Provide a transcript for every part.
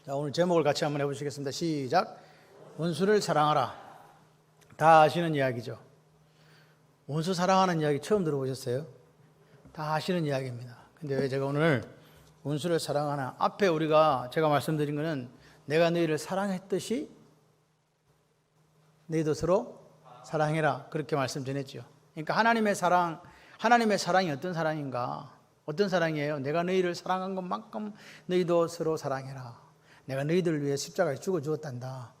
자, 오늘 제목을 같이 한번 해보시겠습니다. 시작. 원수를 사랑하라. 다 아시는 이야기죠. 원수 사랑하는 이야기 처음 들어보셨어요? 다 아시는 이야기입니다. 근데 왜 제가 오늘 원수를 사랑하나? 앞에 제가 말씀드린 거는 내가 너희를 사랑했듯이 너희도 서로 사랑해라. 그렇게 말씀 전했죠. 그러니까 하나님의 사랑이 어떤 사랑인가? 어떤 사랑이에요? 내가 너희를 사랑한 것만큼 너희도 서로 사랑해라. 내가 너희들을 위해 십자가에 죽어주었단다.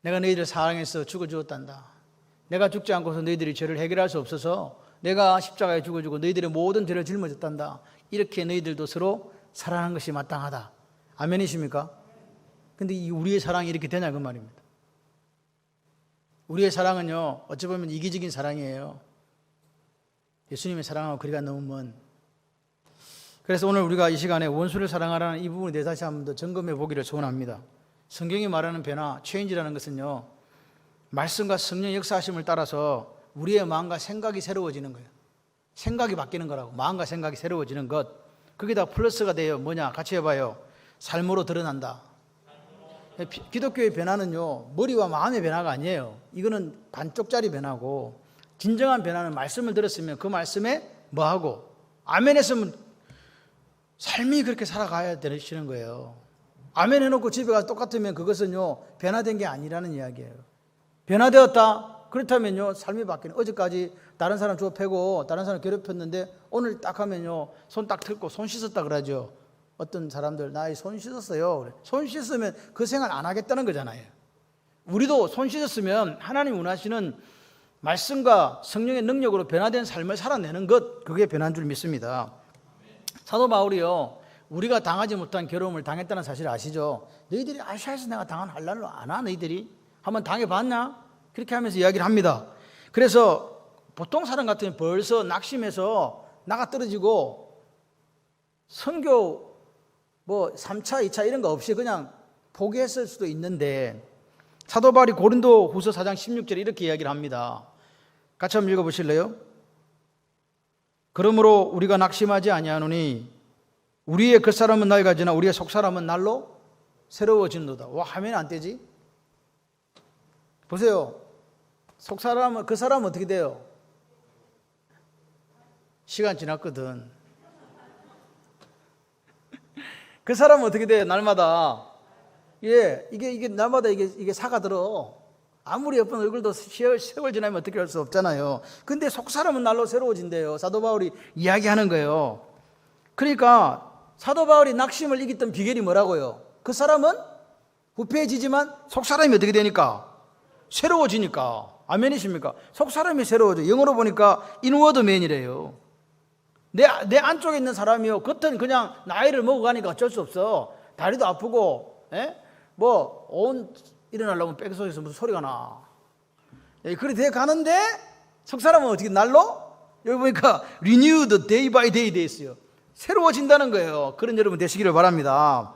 내가 너희들을 사랑해서 죽어주었단다. 내가 죽지 않고서 너희들이 죄를 해결할 수 없어서 내가 십자가에 죽어주고 너희들의 모든 죄를 짊어졌단다. 이렇게 너희들도 서로 사랑하는 것이 마땅하다. 아멘이십니까? 근데 우리의 사랑이 이렇게 되냐 그 말입니다. 우리의 사랑은요, 어찌 보면 이기적인 사랑이에요. 예수님의 사랑하고 거리가 너무 먼. 그래서 오늘 우리가 이 시간에 원수를 사랑하라는 이 부분에 대해 다시 한번 더 점검해 보기를 소원합니다. 성경이 말하는 변화, 체인지라는 것은요, 말씀과 성령의 역사하심을 따라서 우리의 마음과 생각이 새로워지는 거예요. 생각이 바뀌는 거라고. 마음과 생각이 새로워지는 것. 거기다 플러스가 돼요. 뭐냐? 같이 해봐요. 삶으로 드러난다. 기독교의 변화는요, 머리와 마음의 변화가 아니에요. 이거는 반쪽짜리 변화고, 진정한 변화는 말씀을 들었으면 그 말씀에 뭐하고 아멘 했으면 삶이 그렇게 살아가야 되시는 거예요. 아멘 해놓고 집에 가서 똑같으면 그것은요, 변화된 게 아니라는 이야기예요. 변화되었다? 그렇다면요, 삶이 바뀌는. 어제까지 다른 사람 주워 패고 다른 사람 괴롭혔는데 오늘 딱 하면요, 손 딱 들고 손 씻었다 그러죠. 어떤 사람들 나의 손 씻었어요. 그래. 손 씻으면 그 생활 안 하겠다는 거잖아요. 우리도 손 씻었으면 하나님 원하시는 말씀과 성령의 능력으로 변화된 삶을 살아내는 것, 그게 변화인 줄 믿습니다. 사도 바울이요, 우리가 당하지 못한 괴로움을 당했다는 사실 아시죠? 너희들이 아시아에서 내가 당한 환난을 아나? 너희들이 한번 당해봤나? 그렇게 하면서 이야기를 합니다. 그래서 보통 사람 같으면 벌써 낙심해서 나가 떨어지고 선교 3차, 2차 이런 거 없이 그냥 포기했을 수도 있는데, 사도 바울이 고린도 후서 4장 16절에 이렇게 이야기를 합니다. 같이 한번 읽어보실래요? 그러므로 우리가 낙심하지 아니하노니 우리의 겉사람은 낡아지나 우리의 속사람은 날로 새로워진도다. 와, 화면이 안 떼지? 보세요. 속사람은, 그 사람은 어떻게 돼요? 시간 지났거든. 그 사람은 어떻게 돼요? 날마다. 이게 날마다 이게 사가들어. 아무리 예쁜 얼굴도 세월 지나면 어떻게 할 수 없잖아요. 근데 속사람은 날로 새로워진대요. 사도 바울이 이야기하는 거예요. 그러니까 사도 바울이 낙심을 이겼던 비결이 뭐라고요? 그 사람은 부패해지지만 속사람이 어떻게 되니까? 새로워지니까. 아멘이십니까? 속사람이 새로워져. 영어로 보니까 inward man이래요. 내 안쪽에 있는 사람이요, 겉은 그냥 나이를 먹어가니까 어쩔 수 없어. 다리도 아프고, 일어나려면 백 속에서 무슨 소리가 나. 그래 돼 가는데 속사람은 어떻게 날로? 여기 보니까 renewed day by day 돼 있어요. 새로워진다는 거예요. 그런 여러분 되시기를 바랍니다.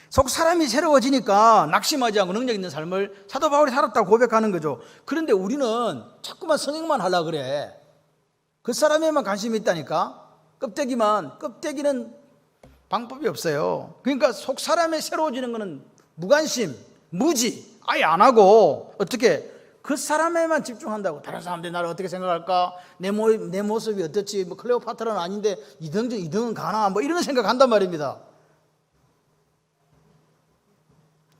속사람이 새로워지니까 낙심하지 않고 능력 있는 삶을 사도 바울이 살았다고 고백하는 거죠. 그런데 우리는 자꾸만 성행만 하려고 그래. 그 사람에만 관심이 있다니까. 껍데기는 방법이 없어요. 그러니까 속사람이 새로워지는 거는 무관심, 무지, 아예 안 하고 어떻게 그 사람에만 집중한다고. 다른 사람들이 나를 어떻게 생각할까? 내 모습이 어떻지? 클레오파트라는 아닌데 2등은 가나? 이런 생각한단 말입니다.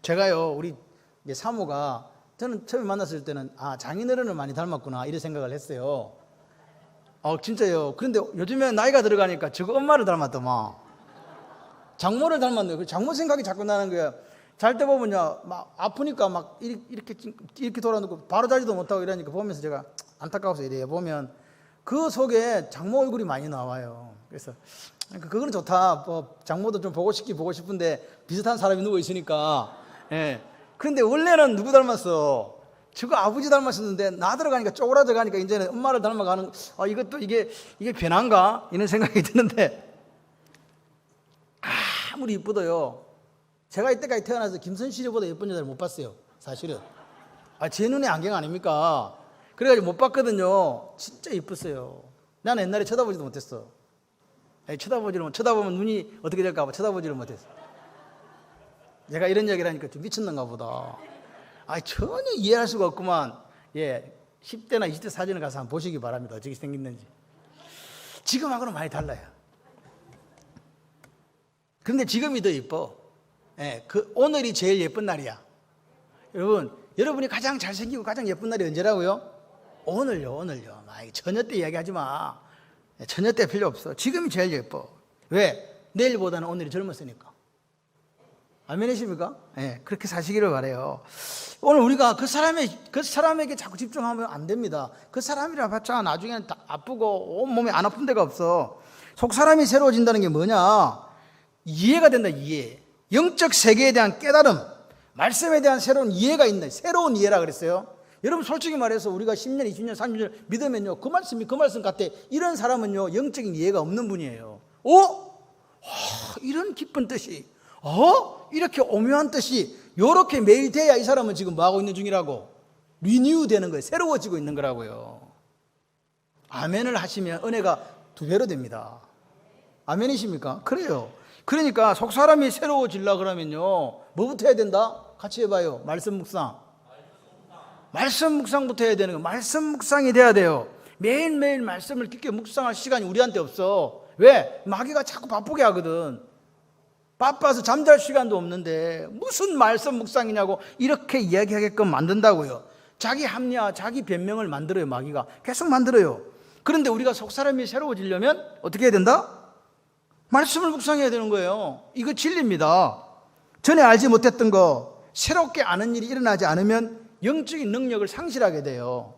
제가요, 우리 사모가, 저는 처음에 만났을 때는 장인어른을 많이 닮았구나 이런 생각을 했어요. 진짜요. 그런데 요즘에 나이가 들어가니까 저거 엄마를 닮았더만. 장모를 닮았네요. 장모 생각이 자꾸 나는 거야. 잘 때 보면요, 막 아프니까 막 이렇게 돌아놓고 바로 자지도 못하고 이러니까 보면서 제가 안타까워서 이래요. 보면 그 속에 장모 얼굴이 많이 나와요. 그래서 그거는 좋다. 장모도 좀 보고 싶은데 비슷한 사람이 누워 있으니까. 예. 그런데 원래는 누구 닮았어? 저거 아버지 닮았었는데 나 들어가니까 쪼그라져 가니까 이제는 엄마를 닮아가는. 이것도 이게 변한가? 이런 생각이 드는데, 아무리 이쁘도요, 제가 이때까지 태어나서 김선실보다 예쁜 여자를 못 봤어요. 사실은. 제 눈에 안경 아닙니까? 그래가지고 못 봤거든요. 진짜 이뻤어요. 나는 옛날에 쳐다보지도 못했어. 쳐다보면 눈이 어떻게 될까 봐 쳐다보지를 못했어. 제가 이런 얘기를 하니까 좀 미쳤는가 보다. 전혀 이해할 수가 없구만. 10대나 20대 사진을 가서 한번 보시기 바랍니다. 어떻게 생겼는지. 지금하고는 많이 달라요. 그런데 지금이 더 예뻐. 오늘이 제일 예쁜 날이야. 여러분이 가장 잘생기고 가장 예쁜 날이 언제라고요? 오늘요. 처녀 때 이야기하지 마. 처녀 때 필요 없어. 지금이 제일 예뻐. 왜? 내일보다는 오늘이 젊었으니까. 아멘이십니까? 그렇게 사시기를 바라요. 오늘 우리가 그 사람에게 자꾸 집중하면 안 됩니다. 그 사람이라 봤자 나중에는 다 아프고 온몸에 안 아픈 데가 없어. 속 사람이 새로워진다는 게 뭐냐? 이해가 된다, 이해. 영적 세계에 대한 깨달음, 말씀에 대한 새로운 이해가 있는, 새로운 이해라 그랬어요. 여러분 솔직히 말해서 우리가 10년, 20년, 30년 믿으면요, 그 말씀이 그 말씀 같아. 이런 사람은요, 영적인 이해가 없는 분이에요. 이런 깊은 뜻이, 이렇게 오묘한 뜻이 요렇게 매일 돼야 이 사람은 지금 뭐하고 있는 중이라고? 리뉴 되는 거예요. 새로워지고 있는 거라고요. 아멘을 하시면 은혜가 2배로 됩니다. 아멘이십니까? 그래요. 그러니까 속 사람이 새로워지려 그러면요, 뭐부터 해야 된다? 같이 해봐요. 말씀 묵상. 말씀 묵상부터 해야 되는 거예요. 말씀 묵상이 돼야 돼요. 매일매일 말씀을 깊게 묵상할 시간이 우리한테 없어. 왜? 마귀가 자꾸 바쁘게 하거든. 바빠서 잠잘 시간도 없는데 무슨 말씀 묵상이냐고 이렇게 이야기하게끔 만든다고요. 자기 합리화, 자기 변명을 만들어요. 마귀가 계속 만들어요. 그런데 우리가 속사람이 새로워지려면 어떻게 해야 된다? 말씀을 묵상해야 되는 거예요. 이거 진리입니다. 전에 알지 못했던 거, 새롭게 아는 일이 일어나지 않으면 영적인 능력을 상실하게 돼요.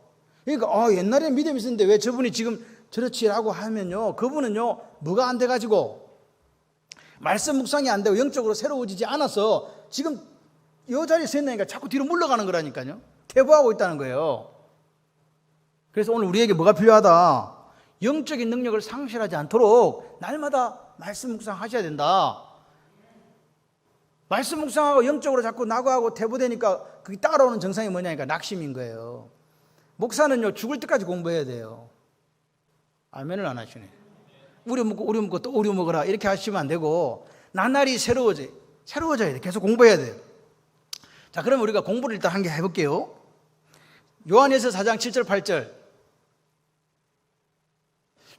그러니까 옛날에 믿음이 있었는데 왜 저분이 지금 저렇지라고 하면요, 그분은요 뭐가 안 돼가지고 말씀 묵상이 안 되고 영적으로 새로워지지 않아서 지금 이 자리에 서 있으니까 자꾸 뒤로 물러가는 거라니까요. 퇴보하고 있다는 거예요. 그래서 오늘 우리에게 뭐가 필요하다? 영적인 능력을 상실하지 않도록 날마다 말씀 묵상하셔야 된다. 말씀 묵상하고 영적으로 자꾸 나고하고 퇴보되니까 그게 따라오는 정상이 뭐냐니까 낙심인 거예요. 목사는요 죽을 때까지 공부해야 돼요. 아멘을 안 하시네. 우려 먹고 또 우려 먹어라 이렇게 하시면 안 되고 나날이 새로워져야 돼. 계속 공부해야 돼요. 자, 그럼 우리가 공부를 일단 한 개 해볼게요. 요한에서 4장 7절 8절.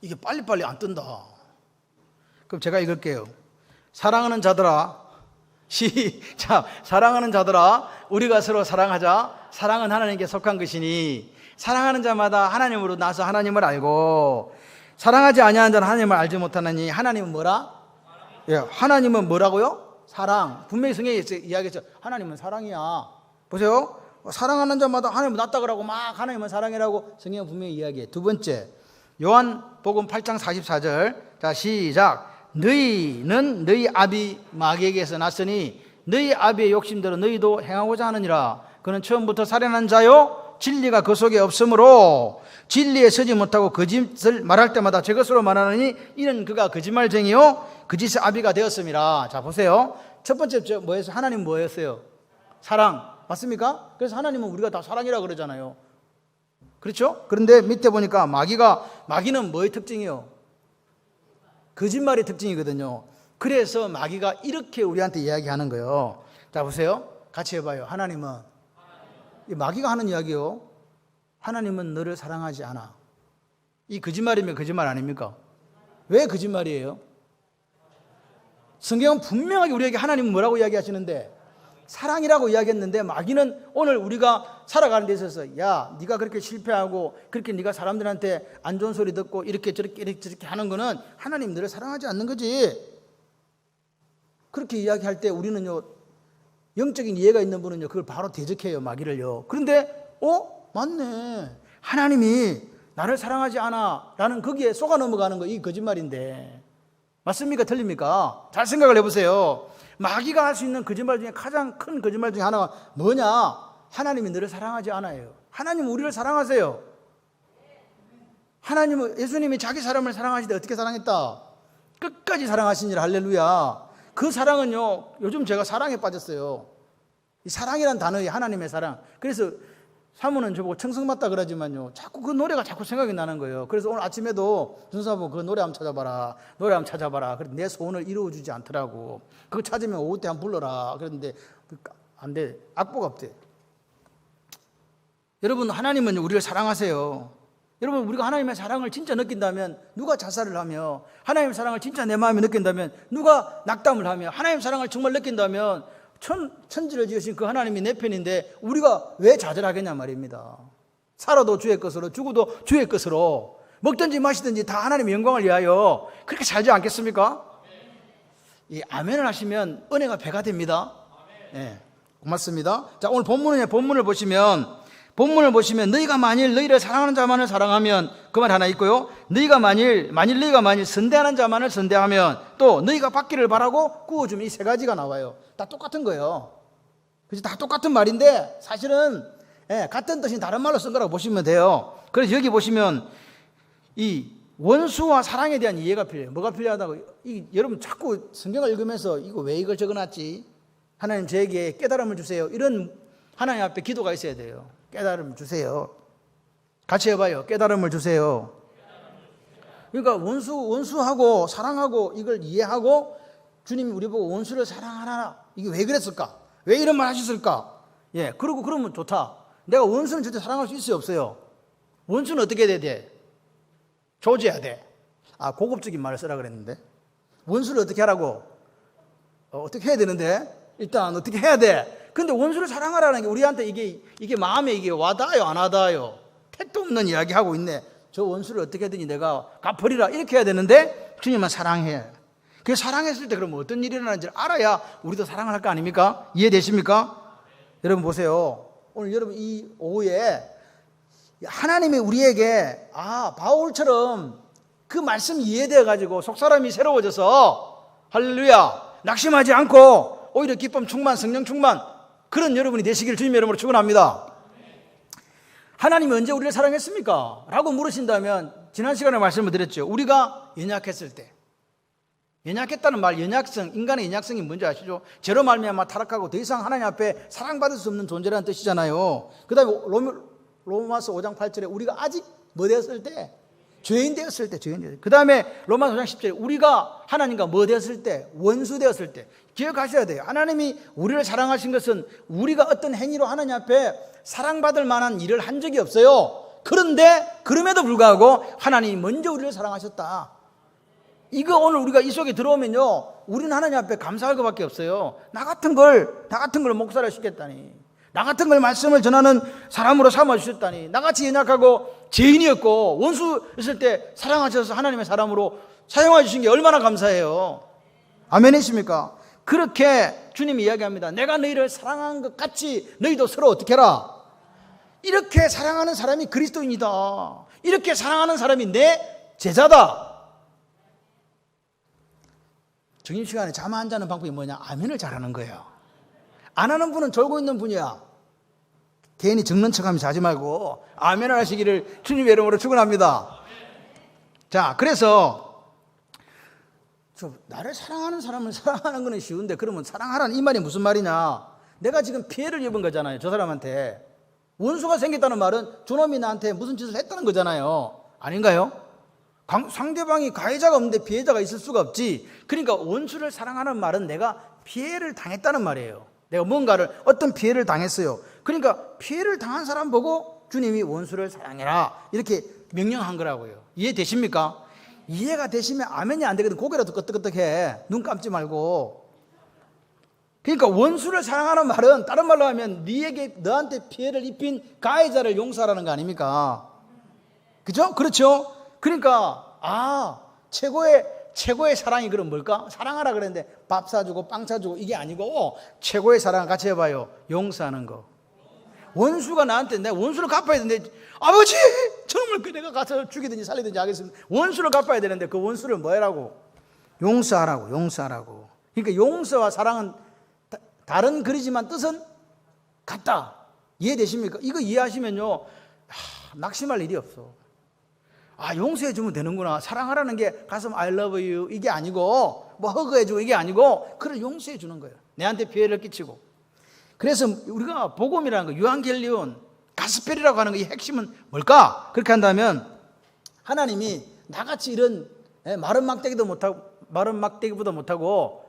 이게 빨리빨리 안 뜬다. 그럼 제가 읽을게요. 사랑하는 자들아, 시작. 사랑하는 자들아, 우리가 서로 사랑하자. 사랑은 하나님께 속한 것이니 사랑하는 자마다 하나님으로 나서 하나님을 알고 사랑하지 아니하는 자는 하나님을 알지 못하느니 하나님은 뭐라? 하나님은 뭐라고요? 사랑. 분명히 성경에 이야기했죠. 하나님은 사랑이야. 보세요. 사랑하는 자마다 하나님은 낫다 그러고 막 하나님은 사랑이라고 성경은 분명히 이야기해. 두 번째, 요한복음 8장 44절. 자, 시작. 너희는 너희 아비 마귀에게서 났으니 너희 아비의 욕심대로 너희도 행하고자 하느니라. 그는 처음부터 살인한 자요 진리가 그 속에 없으므로 진리에 서지 못하고 거짓을 말할 때마다 저것으로 말하느니 이는 그가 거짓말쟁이요 거짓의 아비가 되었음이라. 자, 보세요. 첫 번째 뭐였어요? 하나님 뭐였어요? 사랑. 맞습니까? 그래서 하나님은 우리가 다 사랑이라고 그러잖아요. 그렇죠? 그런데 밑에 보니까 마귀는 뭐의 특징이요? 거짓말의 특징이거든요. 그래서 마귀가 이렇게 우리한테 이야기하는 거예요. 자, 보세요. 같이 해봐요. 하나님은, 이 마귀가 하는 이야기요. 하나님은 너를 사랑하지 않아. 이 거짓말이면 거짓말 아닙니까? 왜 거짓말이에요? 성경은 분명하게 우리에게 하나님은 뭐라고 이야기하시는데 사랑이라고 이야기했는데 마귀는 오늘 우리가 살아가는 데 있어서 야, 네가 그렇게 실패하고 그렇게 네가 사람들한테 안 좋은 소리 듣고 이렇게 저렇게 하는 거는 하나님 너를 사랑하지 않는 거지. 그렇게 이야기할 때 우리는요, 영적인 이해가 있는 분은요 그걸 바로 대적해요, 마귀를요. 그런데 맞네, 하나님이 나를 사랑하지 않아 라는 거기에 속아 넘어가는 거, 이 거짓말인데 맞습니까? 틀립니까? 잘 생각을 해보세요. 마귀가 할 수 있는 거짓말 중에 가장 큰 거짓말 중에 하나가 뭐냐? 하나님이 너를 사랑하지 않아요. 하나님은 우리를 사랑하세요. 하나님은, 예수님이 자기 사람을 사랑하실 때 어떻게 사랑했다? 끝까지 사랑하시니라. 할렐루야. 그 사랑은요, 요즘 제가 사랑에 빠졌어요. 이 사랑이란 단어에 하나님의 사랑. 그래서 사모는 저보고 청승맞다 그러지만요, 자꾸 그 노래가 자꾸 생각이 나는 거예요. 그래서 오늘 아침에도 준사모 그 노래 한번 찾아봐라, 노래 한번 찾아봐라. 그래서 내 소원을 이루어주지 않더라고. 그거 찾으면 오후 때 한번 불러라. 그런데 안 돼. 악보가 없대. 여러분, 하나님은 우리를 사랑하세요. 여러분, 우리가 하나님의 사랑을 진짜 느낀다면 누가 자살을 하며, 하나님의 사랑을 진짜 내 마음에 느낀다면 누가 낙담을 하며, 하나님의 사랑을 정말 느낀다면 천지를 지으신 그 하나님이 내 편인데 우리가 왜 좌절하겠냐 말입니다. 살아도 주의 것으로, 죽어도 주의 것으로, 먹든지 마시든지 다 하나님의 영광을 위하여 그렇게 살지 않겠습니까? 이 아멘을 하시면 은혜가 배가 됩니다. 네, 고맙습니다. 자, 오늘 본문을 보시면 너희가 만일 너희를 사랑하는 자만을 사랑하면, 그 말 하나 있고요. 너희가 만일 선대하는 자만을 선대하면, 또 너희가 받기를 바라고 구워주면, 이 세 가지가 나와요. 다 똑같은 거예요. 그래서 다 똑같은 말인데 사실은 같은 뜻인 다른 말로 쓴 거라고 보시면 돼요. 그래서 여기 보시면 이 원수와 사랑에 대한 이해가 필요해요. 뭐가 필요하다고? 여러분 자꾸 성경을 읽으면서 이거 왜 이걸 적어놨지? 하나님 저에게 깨달음을 주세요. 이런 하나님 앞에 기도가 있어야 돼요. 깨달음을 주세요. 같이 해봐요. 깨달음을 주세요. 그러니까 원수하고 사랑하고 이걸 이해하고, 주님이 우리 보고 원수를 사랑하라, 이게 왜 그랬을까? 왜 이런 말 하셨을까? 예, 그러고 그러면 좋다. 내가 원수는 절대 사랑할 수 있어요, 없어요? 원수는 어떻게 해야 돼? 조져야 돼. 아, 고급적인 말을 쓰라 그랬는데. 원수를 어떻게 하라고? 어떻게 해야 되는데? 일단 어떻게 해야 돼? 근데 원수를 사랑하라는 게 우리한테 이게 마음에 이게 와닿아요, 안 와닿아요? 택도 없는 이야기 하고 있네. 저 원수를 어떻게든지 내가 갚으리라, 이렇게 해야 되는데 주님은 사랑해. 그 사랑했을 때 그러면 어떤 일이 일어나는지 알아야 우리도 사랑을 할 거 아닙니까? 이해되십니까? 여러분 보세요. 오늘 여러분 이 오후에 하나님이 우리에게 바울처럼 그 말씀이 이해되어 가지고 속사람이 새로워져서 할렐루야 낙심하지 않고 오히려 기쁨 충만, 성령 충만, 그런 여러분이 되시길 주님의 이름으로 축원합니다. 하나님이 언제 우리를 사랑했습니까? 라고 물으신다면 지난 시간에 말씀을 드렸죠. 우리가 연약했을 때. 연약했다는 말, 연약성, 인간의 연약성이 뭔지 아시죠? 죄로 말미암아 타락하고 더 이상 하나님 앞에 사랑받을 수 없는 존재라는 뜻이잖아요. 그 다음에 로마서 5장 8절에 우리가 아직 뭐 되었을 때? 죄인 되었을 때, 그 다음에 로마서 5장 10절에 우리가 하나님과 뭐 되었을 때? 원수 되었을 때. 기억하셔야 돼요. 하나님이 우리를 사랑하신 것은 우리가 어떤 행위로 하나님 앞에 사랑받을 만한 일을 한 적이 없어요. 그런데 그럼에도 불구하고 하나님이 먼저 우리를 사랑하셨다. 이거 오늘 우리가 이 속에 들어오면요, 우리는 하나님 앞에 감사할 것밖에 없어요. 나 같은 걸 목사를 시켰다니, 나 같은 걸 말씀을 전하는 사람으로 삼아주셨다니, 나같이 연약하고 죄인이었고 원수였을 때 사랑하셔서 하나님의 사람으로 사용해 주신 게 얼마나 감사해요. 아멘이십니까? 그렇게 주님이 이야기합니다. 내가 너희를 사랑한 것 같이 너희도 서로 어떻게 해라? 이렇게 사랑하는 사람이 그리스도인이다. 이렇게 사랑하는 사람이 내 제자다. 점심시간에 잠 안 자는 방법이 뭐냐? 아멘을 잘하는 거예요. 안 하는 분은 졸고 있는 분이야. 괜히 적는 척하면서 하지 말고 아멘을 하시기를 주님의 이름으로 축원합니다. 자, 그래서 나를 사랑하는 사람을 사랑하는 건 쉬운데, 그러면 사랑하라는 이 말이 무슨 말이냐? 내가 지금 피해를 입은 거잖아요, 저 사람한테. 원수가 생겼다는 말은 저놈이 나한테 무슨 짓을 했다는 거잖아요. 아닌가요? 상대방이 가해자가 없는데 피해자가 있을 수가 없지. 그러니까 원수를 사랑하는 말은 내가 피해를 당했다는 말이에요. 내가 뭔가를, 어떤 피해를 당했어요. 그러니까 피해를 당한 사람 보고 주님이 원수를 사랑해라 이렇게 명령한 거라고요. 이해되십니까? 이해가 되시면 아멘이 안 되거든. 고개라도 끄덕끄덕해. 눈 감지 말고. 그러니까 원수를 사랑하는 말은 다른 말로 하면 너한테 피해를 입힌 가해자를 용서하라는 거 아닙니까? 그죠? 그렇죠? 그러니까 최고의 사랑이 그럼 뭘까? 사랑하라 그랬는데 밥 사주고 빵 사주고 이게 아니고, 최고의 사랑 같이 해봐요. 용서하는 거. 원수가 나한테, 내가 원수를 갚아야 되는데, 아버지 저놈을 내가 가서 죽이든지 살리든지 하겠습니다. 원수를 갚아야 되는데 그 원수를 뭐 해라고? 용서하라고. 그러니까 용서와 사랑은 다른 글이지만 뜻은 같다. 이해되십니까? 이거 이해하시면요, 낙심할 일이 없어. 용서해 주면 되는구나. 사랑하라는 게 가슴 I love you 이게 아니고, 뭐 허그해 주고 이게 아니고, 그를 용서해 주는 거예요. 내한테 피해를 끼치고. 그래서 우리가 복음이라는 거, 유한겔리온, 가스펠이라고 하는 이 핵심은 뭘까? 그렇게 한다면 하나님이 나같이 이런 마른 막대기보다 못하고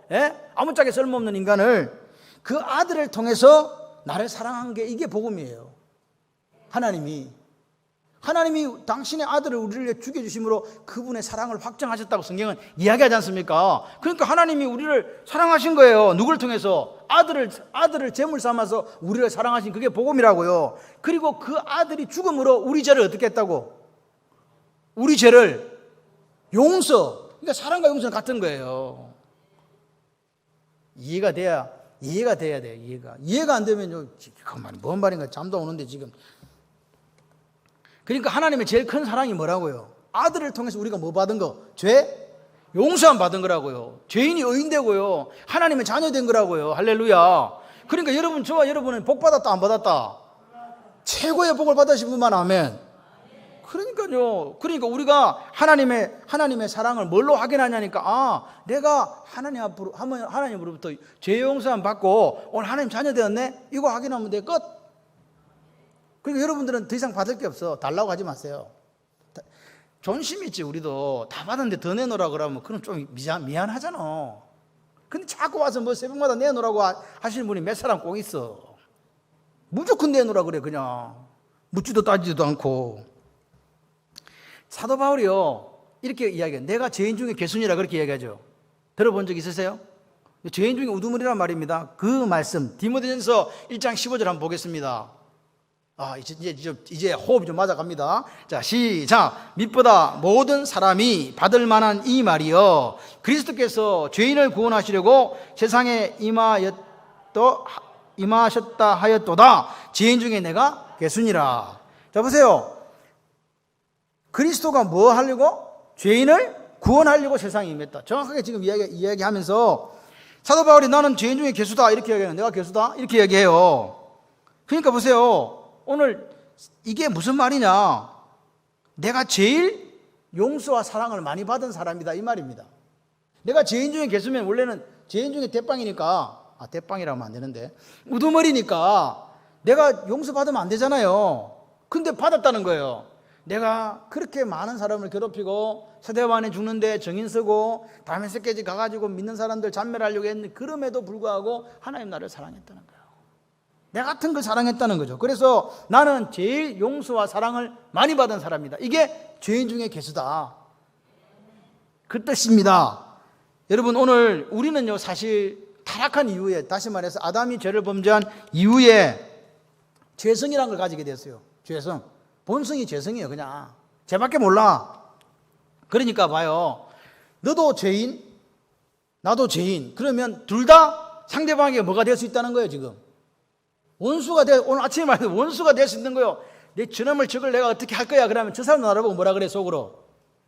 아무짝에 쓸모없는 인간을 그 아들을 통해서 나를 사랑한 게 이게 복음이에요. 하나님이 당신의 아들을 우리를 위해 죽여주심으로 그분의 사랑을 확정하셨다고 성경은 이야기하지 않습니까? 그러니까 하나님이 우리를 사랑하신 거예요. 누굴 통해서? 아들을 제물 삼아서 우리를 사랑하신 그게 복음이라고요. 그리고 그 아들이 죽음으로 우리 죄를 어떻게 했다고? 우리 죄를 그러니까 사랑과 용서는 같은 거예요. 이해가 돼야 돼요. 이해가 안 되면 뭔 말인가 잠도 오는데 지금. 그러니까 하나님의 제일 큰 사랑이 뭐라고요? 아들을 통해서 우리가 뭐 받은 거? 죄? 용서함 받은 거라고요. 죄인이 의인되고요. 하나님의 자녀 된 거라고요. 할렐루야. 그러니까 저와 여러분은 복 받았다 안 받았다? 최고의 복을 받으신 분만 아멘. 그러니까요. 그러니까 우리가 하나님의 사랑을 뭘로 확인하냐니까, 내가 하나님으로부터 죄 용서함 받고 오늘 하나님 자녀 되었네? 이거 확인하면 돼. 끝. 그러니까 여러분들은 더 이상 받을 게 없어. 달라고 하지 마세요. 존심 있지. 우리도 다 받았는데 더 내놓으라고 그러면 그건 좀 미안하잖아. 근데 자꾸 와서 뭐 새벽마다 내놓으라고 하시는 분이 몇 사람 꼭 있어. 무조건 내놓으라 그래. 그냥 묻지도 따지지도 않고. 사도 바울이요 이렇게 이야기해요. 내가 죄인 중에 괴순이라 그렇게 이야기하죠. 들어본 적 있으세요? 죄인 중에 우두머리란 말입니다. 그 말씀 디모데전서 1장 15절 한번 보겠습니다. 이제 호흡이 좀 맞아갑니다. 자, 시작. 밑보다 모든 사람이 받을 만한 이 말이요 그리스도께서 죄인을 구원하시려고 세상에 임하셨다 하였도다. 죄인 중에 내가 괴순이라. 자, 보세요. 그리스도가 뭐 하려고? 죄인을 구원하려고 세상에 임했다. 정확하게 지금 이야기하면서 사도 바울이 나는 죄인 중에 괴수다 이렇게 이야기해요. 내가 괴수다 이렇게 이야기해요. 그러니까 보세요. 오늘 이게 무슨 말이냐? 내가 제일 용서와 사랑을 많이 받은 사람이다 이 말입니다. 내가 죄인 중에 괴수면 원래는 죄인 중에 대빵이니까 대빵이라면 안 되는데 우두머리니까 내가 용서받으면 안 되잖아요. 근데 받았다는 거예요. 내가 그렇게 많은 사람을 괴롭히고 세대반에 죽는데 정인 쓰고 다메섹까지 가가지고 믿는 사람들 잔멸하려고 했는데 그럼에도 불구하고 하나님 나를 사랑했다는 거예요. 내 같은 걸 사랑했다는 거죠. 그래서 나는 제일 용서와 사랑을 많이 받은 사람이다. 이게 죄인 중에 괴수다 그 뜻입니다. 여러분 오늘 우리는요 사실 타락한 이후에, 다시 말해서 아담이 죄를 범죄한 이후에 죄성이라는 걸 가지게 됐어요. 죄성, 본성이 죄성이에요. 그냥 죄밖에 몰라. 그러니까 봐요, 너도 죄인 나도 죄인. 그러면 둘 다 상대방에게 뭐가 될 수 있다는 거예요. 지금 오늘 아침에 말해서 원수가 될 수 있는 거예요. 내 저놈을 저걸 내가 어떻게 할 거야. 그러면 저 사람 알아보고 뭐라 그래 속으로?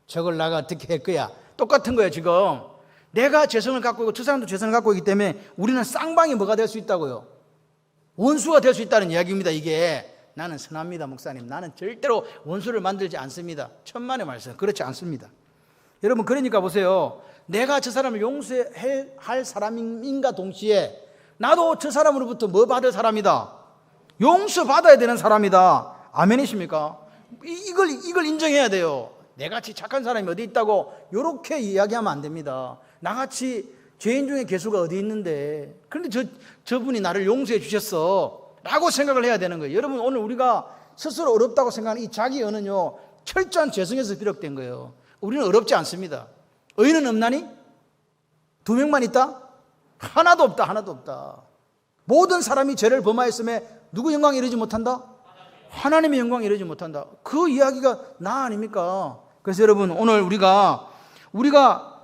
저걸 내가 어떻게 할 거야. 똑같은 거예요. 지금 내가 죄성을 갖고 있고 저 사람도 죄성을 갖고 있기 때문에 우리는 쌍방이 뭐가 될 수 있다고요? 원수가 될 수 있다는 이야기입니다. 이게 나는 선합니다 목사님. 나는 절대로 원수를 만들지 않습니다. 천만의 말씀. 그렇지 않습니다. 여러분 그러니까 보세요. 내가 저 사람을 용서할 사람인가 동시에 나도 저 사람으로부터 뭐 받을 사람이다? 용서받아야 되는 사람이다. 아멘이십니까? 이걸 인정해야 돼요. 내같이 착한 사람이 어디 있다고 이렇게 이야기하면 안 됩니다. 나같이 죄인 중에 괴수가 어디 있는데, 그런데 저분이 나를 용서해 주셨어 라고 생각을 해야 되는 거예요. 여러분 오늘 우리가 스스로 어렵다고 생각하는 이 자기 언어는요 철저한 죄성에서 비롯된 거예요. 우리는 어렵지 않습니다. 의인은 없나니? 2명만 있다? 하나도 없다. 모든 사람이 죄를 범하였음에 누구 영광에 이르지 못한다? 하나님의 영광에 이르지 못한다. 그 이야기가 나 아닙니까? 그래서 여러분 오늘 우리가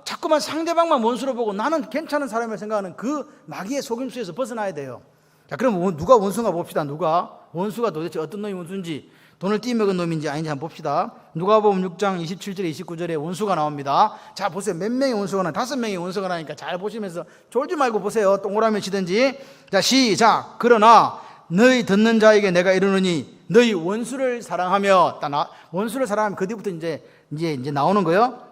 자꾸만 상대방만 원수로 보고 나는 괜찮은 사람을 생각하는 그 마귀의 속임수에서 벗어나야 돼요. 자, 그럼 누가 원수인가 봅시다. 원수가 도대체 어떤 놈이 원수인지, 돈을 띠먹은 놈인지 아닌지 한번 봅시다. 누가복음 6장 27절에 29절에 원수가 나옵니다. 자, 보세요. 몇 명의 원수가 나? 5명의 원수가 나니까 잘 보시면서 졸지 말고 보세요. 동그라미 치든지. 자, 시작. 그러나 너희 듣는 자에게 내가 이르노니 너희 원수를 사랑하며, 원수를 사랑하면 그 뒤부터 이제 나오는 거예요.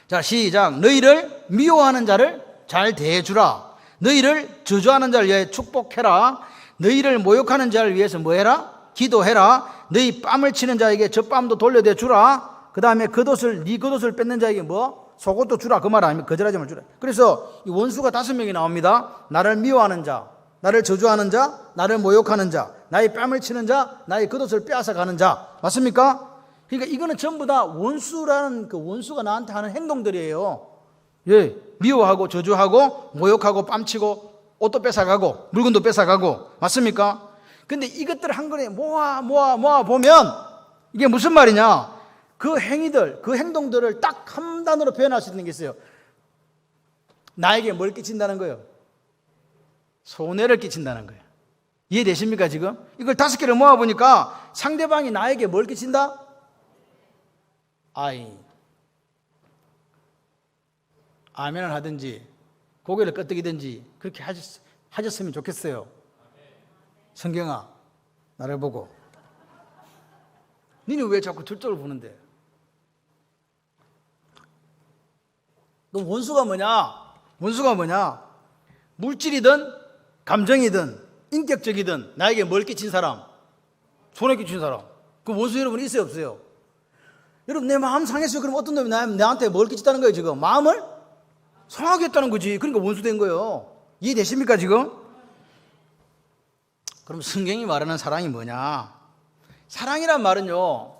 자, 시작. 너희를 미워하는 자를 잘 대해주라. 너희를 저주하는 자를 위해 축복해라. 너희를 모욕하는 자를 위해서 뭐해라? 기도해라. 너희 뺨을 치는 자에게 저 뺨도 돌려대 주라. 그 다음에 네 겉옷을 뺏는 자에게 뭐? 속옷도 주라. 그 말 아니면 거절하지 말 주라. 그래서 이 원수가 5명이 나옵니다. 나를 미워하는 자, 나를 저주하는 자, 나를 모욕하는 자, 나의 뺨을 치는 자, 나의 겉옷을 빼앗아 가는 자. 맞습니까? 그러니까 이거는 전부 다 원수라는 그 원수가 나한테 하는 행동들이에요. 예, 미워하고 저주하고 모욕하고 뺨치고 옷도 뺏어가고 물건도 뺏어가고. 맞습니까? 근데 이것들을 한 번에 모아 보면 이게 무슨 말이냐? 그 행위들, 그 행동들을 딱 한 단어로 표현할 수 있는 게 있어요. 나에게 뭘 끼친다는 거예요? 손해를 끼친다는 거예요. 이해되십니까 지금? 이걸 5개를 모아보니까 상대방이 나에게 뭘 끼친다? 아멘을 하든지 고개를 끄덕이든지 그렇게 하셨으면 좋겠어요. 성경아, 나를 보고 니는 왜 자꾸 저쪽을 보는데? 너 원수가 뭐냐? 물질이든 감정이든 인격적이든 나에게 뭘 끼친 사람, 손해 끼친 사람. 그 원수 여러분 있어요 없어요? 여러분 내 마음 상했어요. 그럼 어떤 놈이 나한테 뭘 끼쳤다는 거예요 지금? 마음을 상하게 했다는 거지. 그러니까 원수 된 거예요. 이해되십니까 지금? 그럼 성경이 말하는 사랑이 뭐냐? 사랑이란 말은요,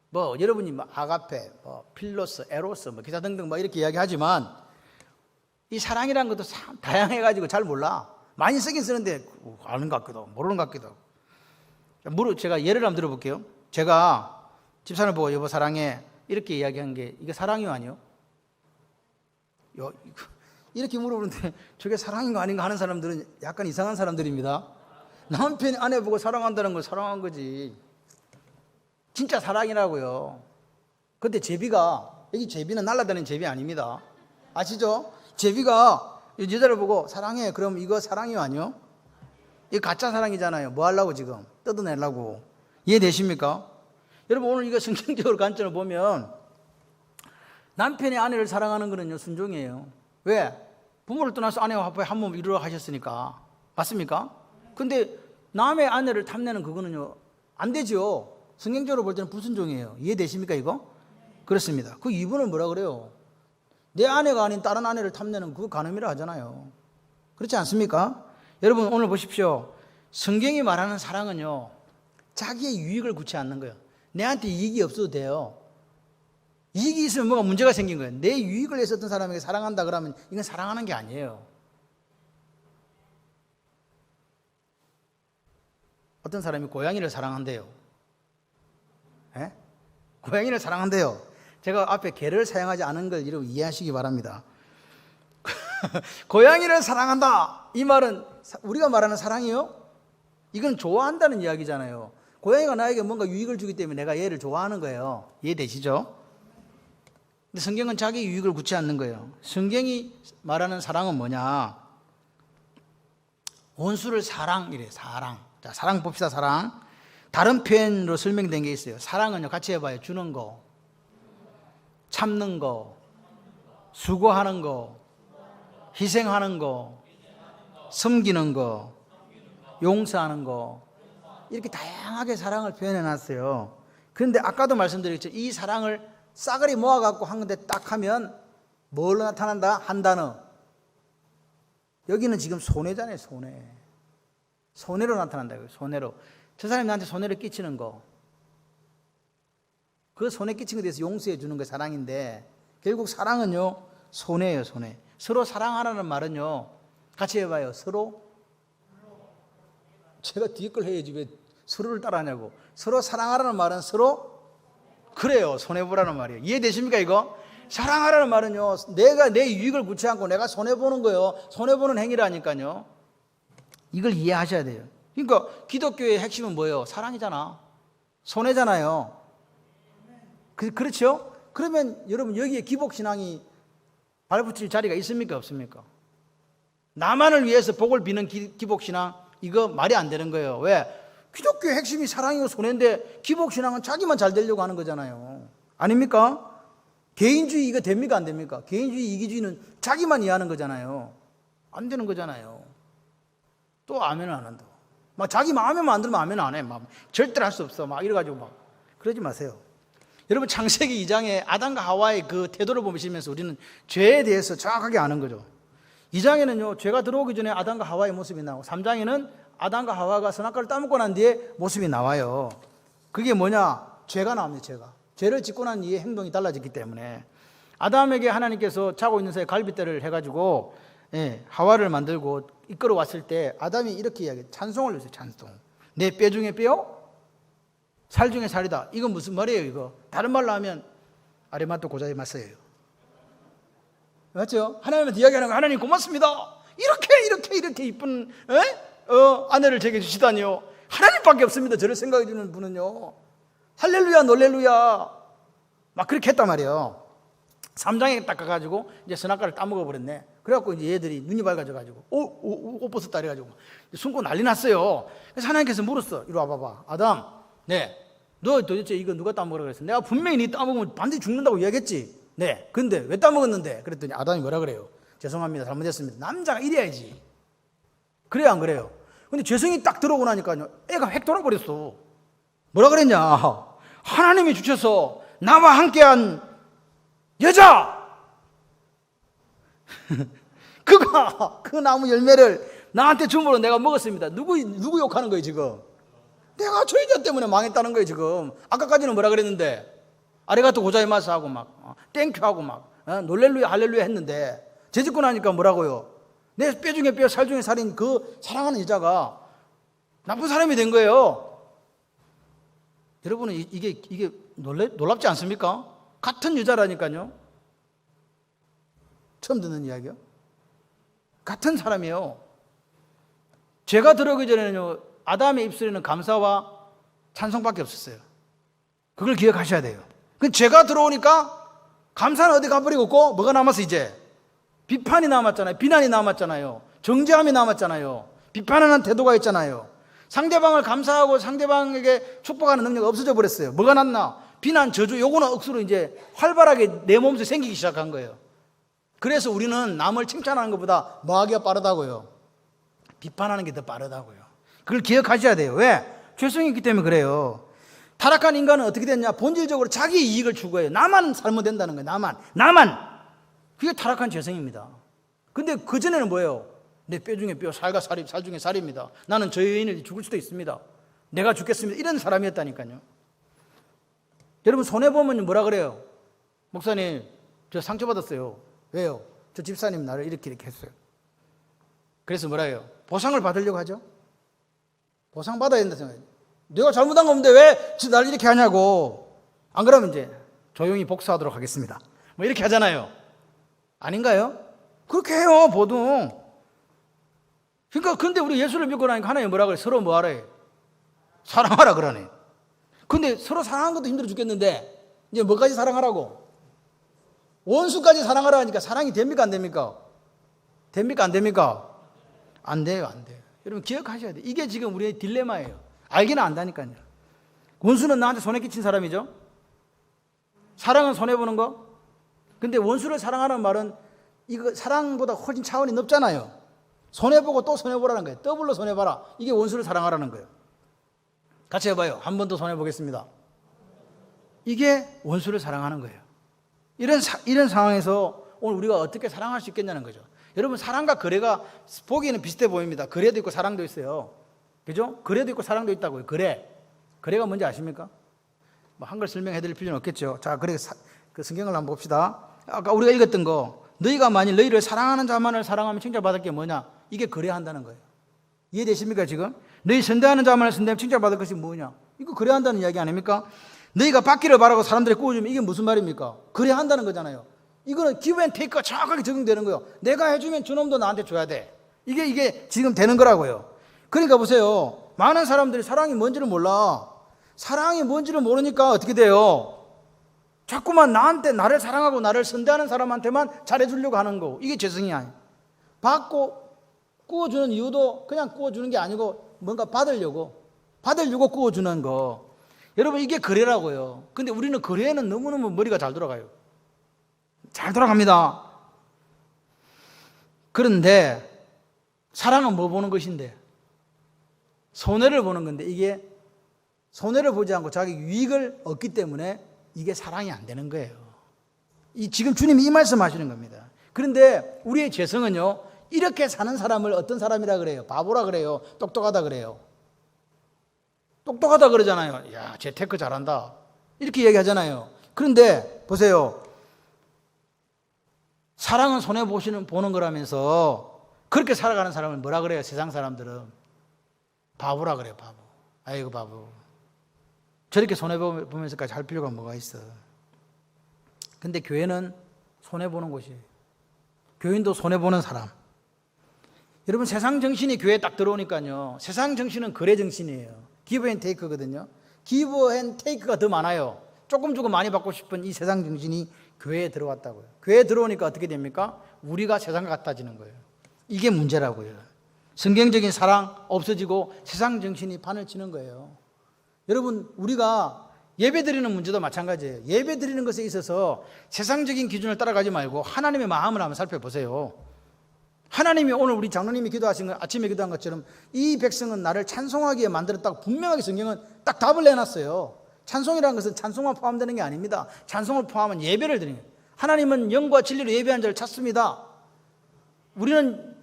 뭐 여러분이 아가페, 필로스, 에로스, 기타 등등 이렇게 이야기하지만 이 사랑이라는 것도 참 다양해가지고 잘 몰라. 많이 쓰긴 쓰는데 아는 것 같기도 하고 모르는 것 같기도 하고. 제가 예를 한번 들어볼게요. 제가 집사람을 보고 여보 사랑해 이렇게 이야기한 게 이게 사랑이요 아니요? 이렇게 물어보는데 저게 사랑인 거 아닌가 하는 사람들은 약간 이상한 사람들입니다. 남편이 아내 보고 사랑한다는 걸 사랑한 거지. 진짜 사랑이라고요. 근데 여기 제비는 날아다니는 제비 아닙니다. 아시죠? 제비가 여자를 보고 사랑해. 그럼 이거 사랑이요 아니요? 이거 가짜 사랑이잖아요. 뭐 하려고 지금? 뜯어내려고. 이해되십니까? 여러분 오늘 이거 성경적으로 관점을 보면 남편이 아내를 사랑하는 거는요 순종이에요. 왜? 부모를 떠나서 아내와 합해 한 몸 이루려 하셨으니까. 맞습니까? 근데 남의 아내를 탐내는 그거는요 안 되죠. 성경적으로 볼 때는 불순종이에요. 이해되십니까 이거? 그렇습니다. 그 이분은 뭐라 그래요? 내 아내가 아닌 다른 아내를 탐내는 그거 간음이라 하잖아요. 그렇지 않습니까? 여러분 오늘 보십시오. 성경이 말하는 사랑은요 자기의 유익을 구치 않는 거예요. 내한테 이익이 없어도 돼요. 이익이 있으면 뭐가 문제가 생긴 거예요. 내 유익을 위해서 어떤 사람에게 사랑한다 그러면 이건 사랑하는 게 아니에요. 어떤 사람이 고양이를 사랑한대요. 예? 고양이를 사랑한대요. 제가 앞에 개를 사용하지 않은 걸 여러분 이해하시기 바랍니다. 고양이를 사랑한다. 이 말은 우리가 말하는 사랑이요? 이건 좋아한다는 이야기잖아요. 고양이가 나에게 뭔가 유익을 주기 때문에 내가 얘를 좋아하는 거예요. 이해되시죠? 근데 성경은 자기 유익을 구치 않는 거예요. 성경이 말하는 사랑은 뭐냐? 원수를 사랑이래. 사랑. 자, 사랑 봅시다. 사랑. 다른 표현으로 설명된 게 있어요. 사랑은요 같이 해봐요. 주는 거, 참는 거, 수고하는 거, 희생하는 거, 섬기는 거, 용서하는 거, 이렇게 다양하게 사랑을 표현해 놨어요. 그런데 아까도 말씀드렸죠. 이 사랑을 싸그리 모아갖고 한 건데 딱 하면 뭘로 나타난다? 한 단어. 여기는 지금 손해잖아요. 손해로 나타난다고요. 손해로. 저 사람이 나한테 손해를 끼치는 거, 그 손해 끼친 것에 대해서 용서해 주는 게 사랑인데, 결국 사랑은요 손해예요. 손해. 서로 사랑하라는 말은요 같이 해봐요. 서로. 제가 뒤에 걸 해야지 왜 서로를 따라하냐고. 서로 사랑하라는 말은 서로 그래요. 손해보라는 말이에요. 이해되십니까 이거? 사랑하라는 말은요 내가 내 유익을 구치 않고 내가 손해보는 거예요. 손해보는 행위라니까요. 이걸 이해하셔야 돼요. 그러니까 기독교의 핵심은 뭐예요? 사랑이잖아. 손해잖아요. 그렇죠? 그러면 여러분 여기에 기복신앙이 발붙일 자리가 있습니까? 없습니까? 나만을 위해서 복을 비는 기복신앙, 이거 말이 안 되는 거예요. 왜? 기독교의 핵심이 사랑이고 손해인데 기복신앙은 자기만 잘 되려고 하는 거잖아요. 아닙니까? 개인주의 이거 됩니까? 안 됩니까? 개인주의, 이기주의는 자기만 이해하는 거잖아요. 안 되는 거잖아요. 또 아멘을 안 한다. 막 자기 마음에만 안 들면 아멘 안 해. 막 절대로 할 수 없어. 막 이래가지고 막 그러지 마세요. 여러분 창세기 2장에 아담과 하와의 그 태도를 보시면서 우리는 죄에 대해서 정확하게 아는 거죠. 2장에는요 죄가 들어오기 전에 아담과 하와의 모습이 나오고 3장에는 아담과 하와가 선악과를 따먹고 난 뒤에 모습이 나와요. 그게 뭐냐? 죄가 나옵니다. 죄를 짓고 난 뒤에 행동이 달라졌기 때문에 아담에게 하나님께서 자고 있는 사이에 갈빗대를 해가지고 하와를 만들고 이끌어 왔을 때 아담이 이렇게 이야기해요. 찬송을 했어요. 찬송. 내 뼈 중에 뼈, 살 중에 살이다. 이건 무슨 말이에요? 이거 다른 말로 하면 아레마토 고자의 마스예요. 맞죠? 하나님한테 이야기하는 거 하나님 고맙습니다. 이렇게 이쁜 아내를 제게 주시다니요. 하나님밖에 없습니다. 저를 생각해 주는 분은요. 할렐루야 놀렐루야 막 그렇게 했단 말이에요. 3장에 딱 가가지고 이제 선악과를 따먹어 버렸네. 그래갖고 이제 얘들이 눈이 밝아져가지고 옷 벗었다 이래가지고 숨고 난리 났어요. 그래서 하나님께서 물었어. 이리 와봐봐. 아담, 너 도대체 이거 누가 따먹으라고 그랬어? 내가 분명히 네 따먹으면 반드시 죽는다고 이야기했지. 근데 왜 따먹었는데? 그랬더니 아담이 뭐라 그래요? 죄송합니다. 잘못했습니다. 남자가 이래야지. 그래야 안 그래요? 근데 죄성이 딱 들어오고 나니까요 애가 획 돌아버렸어. 뭐라 그랬냐? 하나님이 주셔서 나와 함께한 여자 그가 그 나무 열매를 나한테 줌으로 내가 먹었습니다. 누구 욕하는 거예요 지금? 내가 죄자 때문에 망했다는 거예요 지금. 아까까지는 뭐라 그랬는데 아리가토 고자이마스 하고 막 땡큐 하고 막 놀렐루야 할렐루야 했는데 죄 짓고 나니까 뭐라고요? 내 뼈 중에 뼈 살 중에 살인 그 사랑하는 여자가 나쁜 사람이 된 거예요. 여러분은 이게 놀랍지 않습니까? 같은 여자라니까요. 처음 듣는 이야기요. 같은 사람이에요. 죄가 들어오기 전에는요 아담의 입술에는 감사와 찬송밖에 없었어요. 그걸 기억하셔야 돼요. 그 죄가 들어오니까 감사는 어디 가버리고 있고 뭐가 남았어 이제? 비판이 남았잖아요. 비난이 남았잖아요. 정죄함이 남았잖아요. 비판하는 태도가 있잖아요. 상대방을 감사하고 상대방에게 축복하는 능력이 없어져 버렸어요. 뭐가 났나? 비난, 저주, 요거는 억수로 이제 활발하게 내 몸에서 생기기 시작한 거예요. 그래서 우리는 남을 칭찬하는 것보다 뭐 하기가 빠르다고요? 비판하는 게 더 빠르다고요. 그걸 기억하셔야 돼요. 왜? 죄성이 있기 때문에 그래요. 타락한 인간은 어떻게 됐냐? 본질적으로 자기 이익을 추구해요. 나만 살면 된다는 거예요. 나만. 그게 타락한 죄성입니다. 근데 그전에는 뭐예요? 내 뼈 중에 뼈, 살 중에 살입니다. 나는 저 여인을 죽을 수도 있습니다. 내가 죽겠습니다. 이런 사람이었다니까요. 여러분 손해보면 뭐라 그래요? 목사님 저 상처받았어요. 왜요? 저 집사님 나를 이렇게 했어요. 그래서 뭐라 해요? 보상을 받으려고 하죠. 보상 받아야 된다 생각해요. 내가 잘못한 거 없는데 왜 나를 이렇게 하냐고. 안 그러면 이제 조용히 복수하도록 하겠습니다. 뭐 이렇게 하잖아요. 아닌가요? 그렇게 해요 보통. 그러니까 근데 우리 예수를 믿고 나니까 하나님 뭐라 그래? 서로 뭐 하라 해? 사랑하라 그러네. 근데 서로 사랑하는 것도 힘들어 죽겠는데 이제 뭐까지 사랑하라고? 원수까지 사랑하라 하니까 사랑이 됩니까 안 됩니까? 됩니까 안 됩니까? 안 돼요. 여러분 기억하셔야 돼요. 이게 지금 우리의 딜레마예요. 알기는 안다니까요. 원수는 나한테 손해 끼친 사람이죠. 사랑은 손해보는 거. 근데 원수를 사랑하는 말은 이거 사랑보다 훨씬 차원이 높잖아요. 손해보고 또 손해보라는 거예요. 더블로 손해봐라. 이게 원수를 사랑하라는 거예요. 같이 해봐요. 한 번 더 손해보겠습니다. 이게 원수를 사랑하는 거예요. 이런 상황에서 오늘 우리가 어떻게 사랑할 수 있겠냐는 거죠. 여러분 사랑과 거래가 보기에는 비슷해 보입니다. 거래도 있고 사랑도 있어요. 그죠? 거래도 있고 사랑도 있다고요. 거래가 뭔지 아십니까? 뭐 한글 설명해 드릴 필요는 없겠죠. 자, 그래 그 성경을 한번 봅시다. 아까 우리가 읽었던 거 너희가 만일 너희를 사랑하는 자만을 사랑하면 칭찬받을 게 뭐냐? 이게 거래한다는 거예요. 이해되십니까 지금? 너희 선대하는 자만을 선대하면 칭찬받을 것이 뭐냐? 이거 거래한다는 이야기 아닙니까? 너희가 받기를 바라고 사람들이 꾸어주면 이게 무슨 말입니까? 거래한다는 거잖아요. 이거는 give and take가 정확하게 적용되는 거예요. 내가 해주면 저놈도 나한테 줘야 돼. 이게 지금 되는 거라고요. 그러니까 보세요. 많은 사람들이 사랑이 뭔지를 몰라. 사랑이 뭔지를 모르니까 어떻게 돼요? 자꾸만 나를 사랑하고 나를 선대하는 사람한테만 잘해주려고 하는 거. 이게 죄성이야. 받고 꾸어주는 이유도 그냥 꾸어주는 게 아니고 뭔가 받으려고 꾸어주는 거. 여러분 이게 거래라고요. 근데 우리는 거래에는 너무너무 머리가 잘 돌아가요. 잘 돌아갑니다. 그런데 사랑은 뭐 보는 것인데? 손해를 보는 건데 이게 손해를 보지 않고 자기 유익을 얻기 때문에 이게 사랑이 안 되는 거예요. 지금 주님이 이 말씀하시는 겁니다. 그런데 우리의 죄성은요, 이렇게 사는 사람을 어떤 사람이라 그래요? 바보라 그래요? 똑똑하다 그래요? 똑똑하다 그러잖아요. 야, 쟤 테크 잘한다. 이렇게 얘기하잖아요. 그런데 보세요. 사랑은 손해보는 거라면서 그렇게 살아가는 사람을 뭐라 그래요? 세상 사람들은 바보라 그래요. 바보. 아이고 바보. 저렇게 손해보면서까지 할 필요가 뭐가 있어. 근데 교회는 손해보는 곳이에요. 교인도 손해보는 사람. 여러분, 세상 정신이 교회에 딱 들어오니까요, 세상 정신은 거래 정신이에요. 기브 앤 테이크거든요. 기브 앤 테이크가 더 많아요. 조금 주고 많이 받고 싶은 이 세상 정신이 교회에 들어왔다고요. 교회에 들어오니까 어떻게 됩니까? 우리가 세상 같아지는 거예요. 이게 문제라고요. 성경적인 사랑 없어지고 세상 정신이 판을 치는 거예요. 여러분, 우리가 예배 드리는 문제도 마찬가지예요. 예배 드리는 것에 있어서 세상적인 기준을 따라가지 말고 하나님의 마음을 한번 살펴보세요. 하나님이 오늘 우리 장로님이 기도하신 것, 아침에 기도한 것처럼 이 백성은 나를 찬송하기에 만들었다고 분명하게 성경은 딱 답을 내놨어요. 찬송이라는 것은 찬송만 포함되는 게 아닙니다. 찬송을 포함한 예배를 드리는 거예요. 하나님은 영과 진리로 예배한 자를 찾습니다. 우리는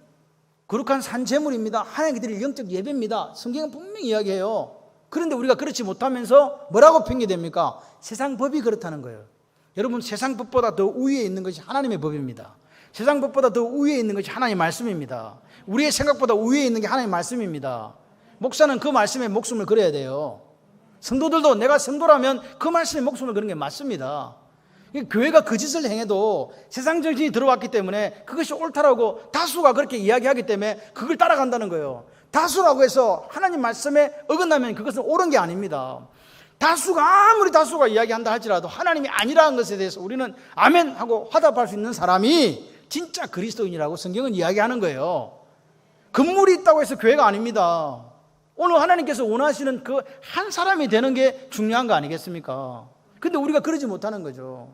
거룩한 산재물입니다. 하나님께 드릴 영적 예배입니다. 성경은 분명히 이야기해요. 그런데 우리가 그렇지 못하면서 뭐라고 핑계댑니까? 세상 법이 그렇다는 거예요. 여러분, 세상 법보다 더 우위에 있는 것이 하나님의 법입니다. 세상 법보다 더 우위에 있는 것이 하나님의 말씀입니다. 우리의 생각보다 우위에 있는 게 하나님의 말씀입니다. 목사는 그 말씀에 목숨을 걸어야 돼요. 성도들도 내가 성도라면 그 말씀에 목숨을 거는 게 맞습니다. 교회가 그 짓을 행해도 세상 정신이 들어왔기 때문에 그것이 옳다라고 다수가 그렇게 이야기하기 때문에 그걸 따라간다는 거예요. 다수라고 해서 하나님 말씀에 어긋나면 그것은 옳은 게 아닙니다. 아무리 다수가 이야기한다 할지라도 하나님이 아니라는 것에 대해서 우리는 아멘 하고 화답할 수 있는 사람이 진짜 그리스도인이라고 성경은 이야기하는 거예요. 건물이 있다고 해서 교회가 아닙니다. 오늘 하나님께서 원하시는 그 한 사람이 되는 게 중요한 거 아니겠습니까? 근데 우리가 그러지 못하는 거죠.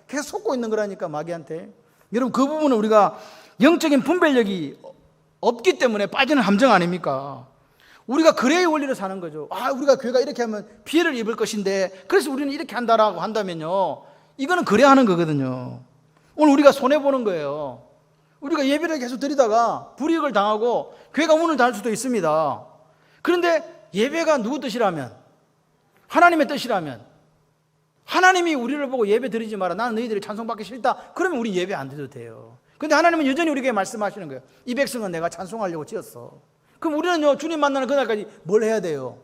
계속 속고 있는 거라니까, 마귀한테. 여러분, 그 부분은 우리가 영적인 분별력이 없기 때문에 빠지는 함정 아닙니까? 우리가 그래의 원리로 사는 거죠. 우리가 교회가 이렇게 하면 피해를 입을 것인데 그래서 우리는 이렇게 한다라고 한다면요, 이거는 그래하는 거거든요. 오늘 우리가 손해보는 거예요. 우리가 예배를 계속 드리다가 불이익을 당하고 교회가 문을 닫을 수도 있습니다. 그런데 예배가 누구 뜻이라면, 하나님의 뜻이라면, 하나님이 우리를 보고 예배 드리지 마라, 나는 너희들이 찬송받기 싫다, 그러면 우리 예배 안 드려도 돼요. 근데 하나님은 여전히 우리에게 말씀하시는 거예요. 이 백성은 내가 찬송하려고 지었어. 그럼 우리는요, 주님 만나는 그날까지 뭘 해야 돼요?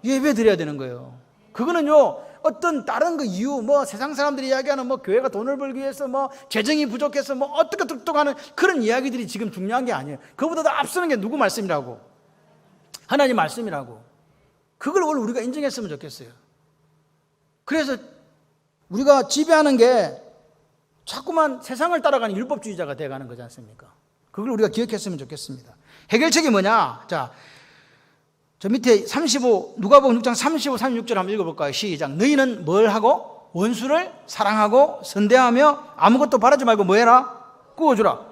예배 드려야 되는 거예요. 그거는요, 어떤 다른 그 이유, 세상 사람들이 이야기하는 교회가 돈을 벌기 위해서 재정이 부족해서 어떻게 똑똑하는 그런 이야기들이 지금 중요한 게 아니에요. 그보다 더 앞서는 게 누구 말씀이라고? 하나님 말씀이라고. 그걸 오늘 우리가 인정했으면 좋겠어요. 그래서 우리가 지배하는 게 자꾸만 세상을 따라가는 율법주의자가 돼가는 거지 않습니까? 그걸 우리가 기억했으면 좋겠습니다. 해결책이 뭐냐? 자, 저 밑에 누가복음 6장 35, 36절 한번 읽어볼까요? 시작. 너희는 뭘 하고? 원수를 사랑하고 선대하며 아무것도 바라지 말고 뭐 해라? 구워주라.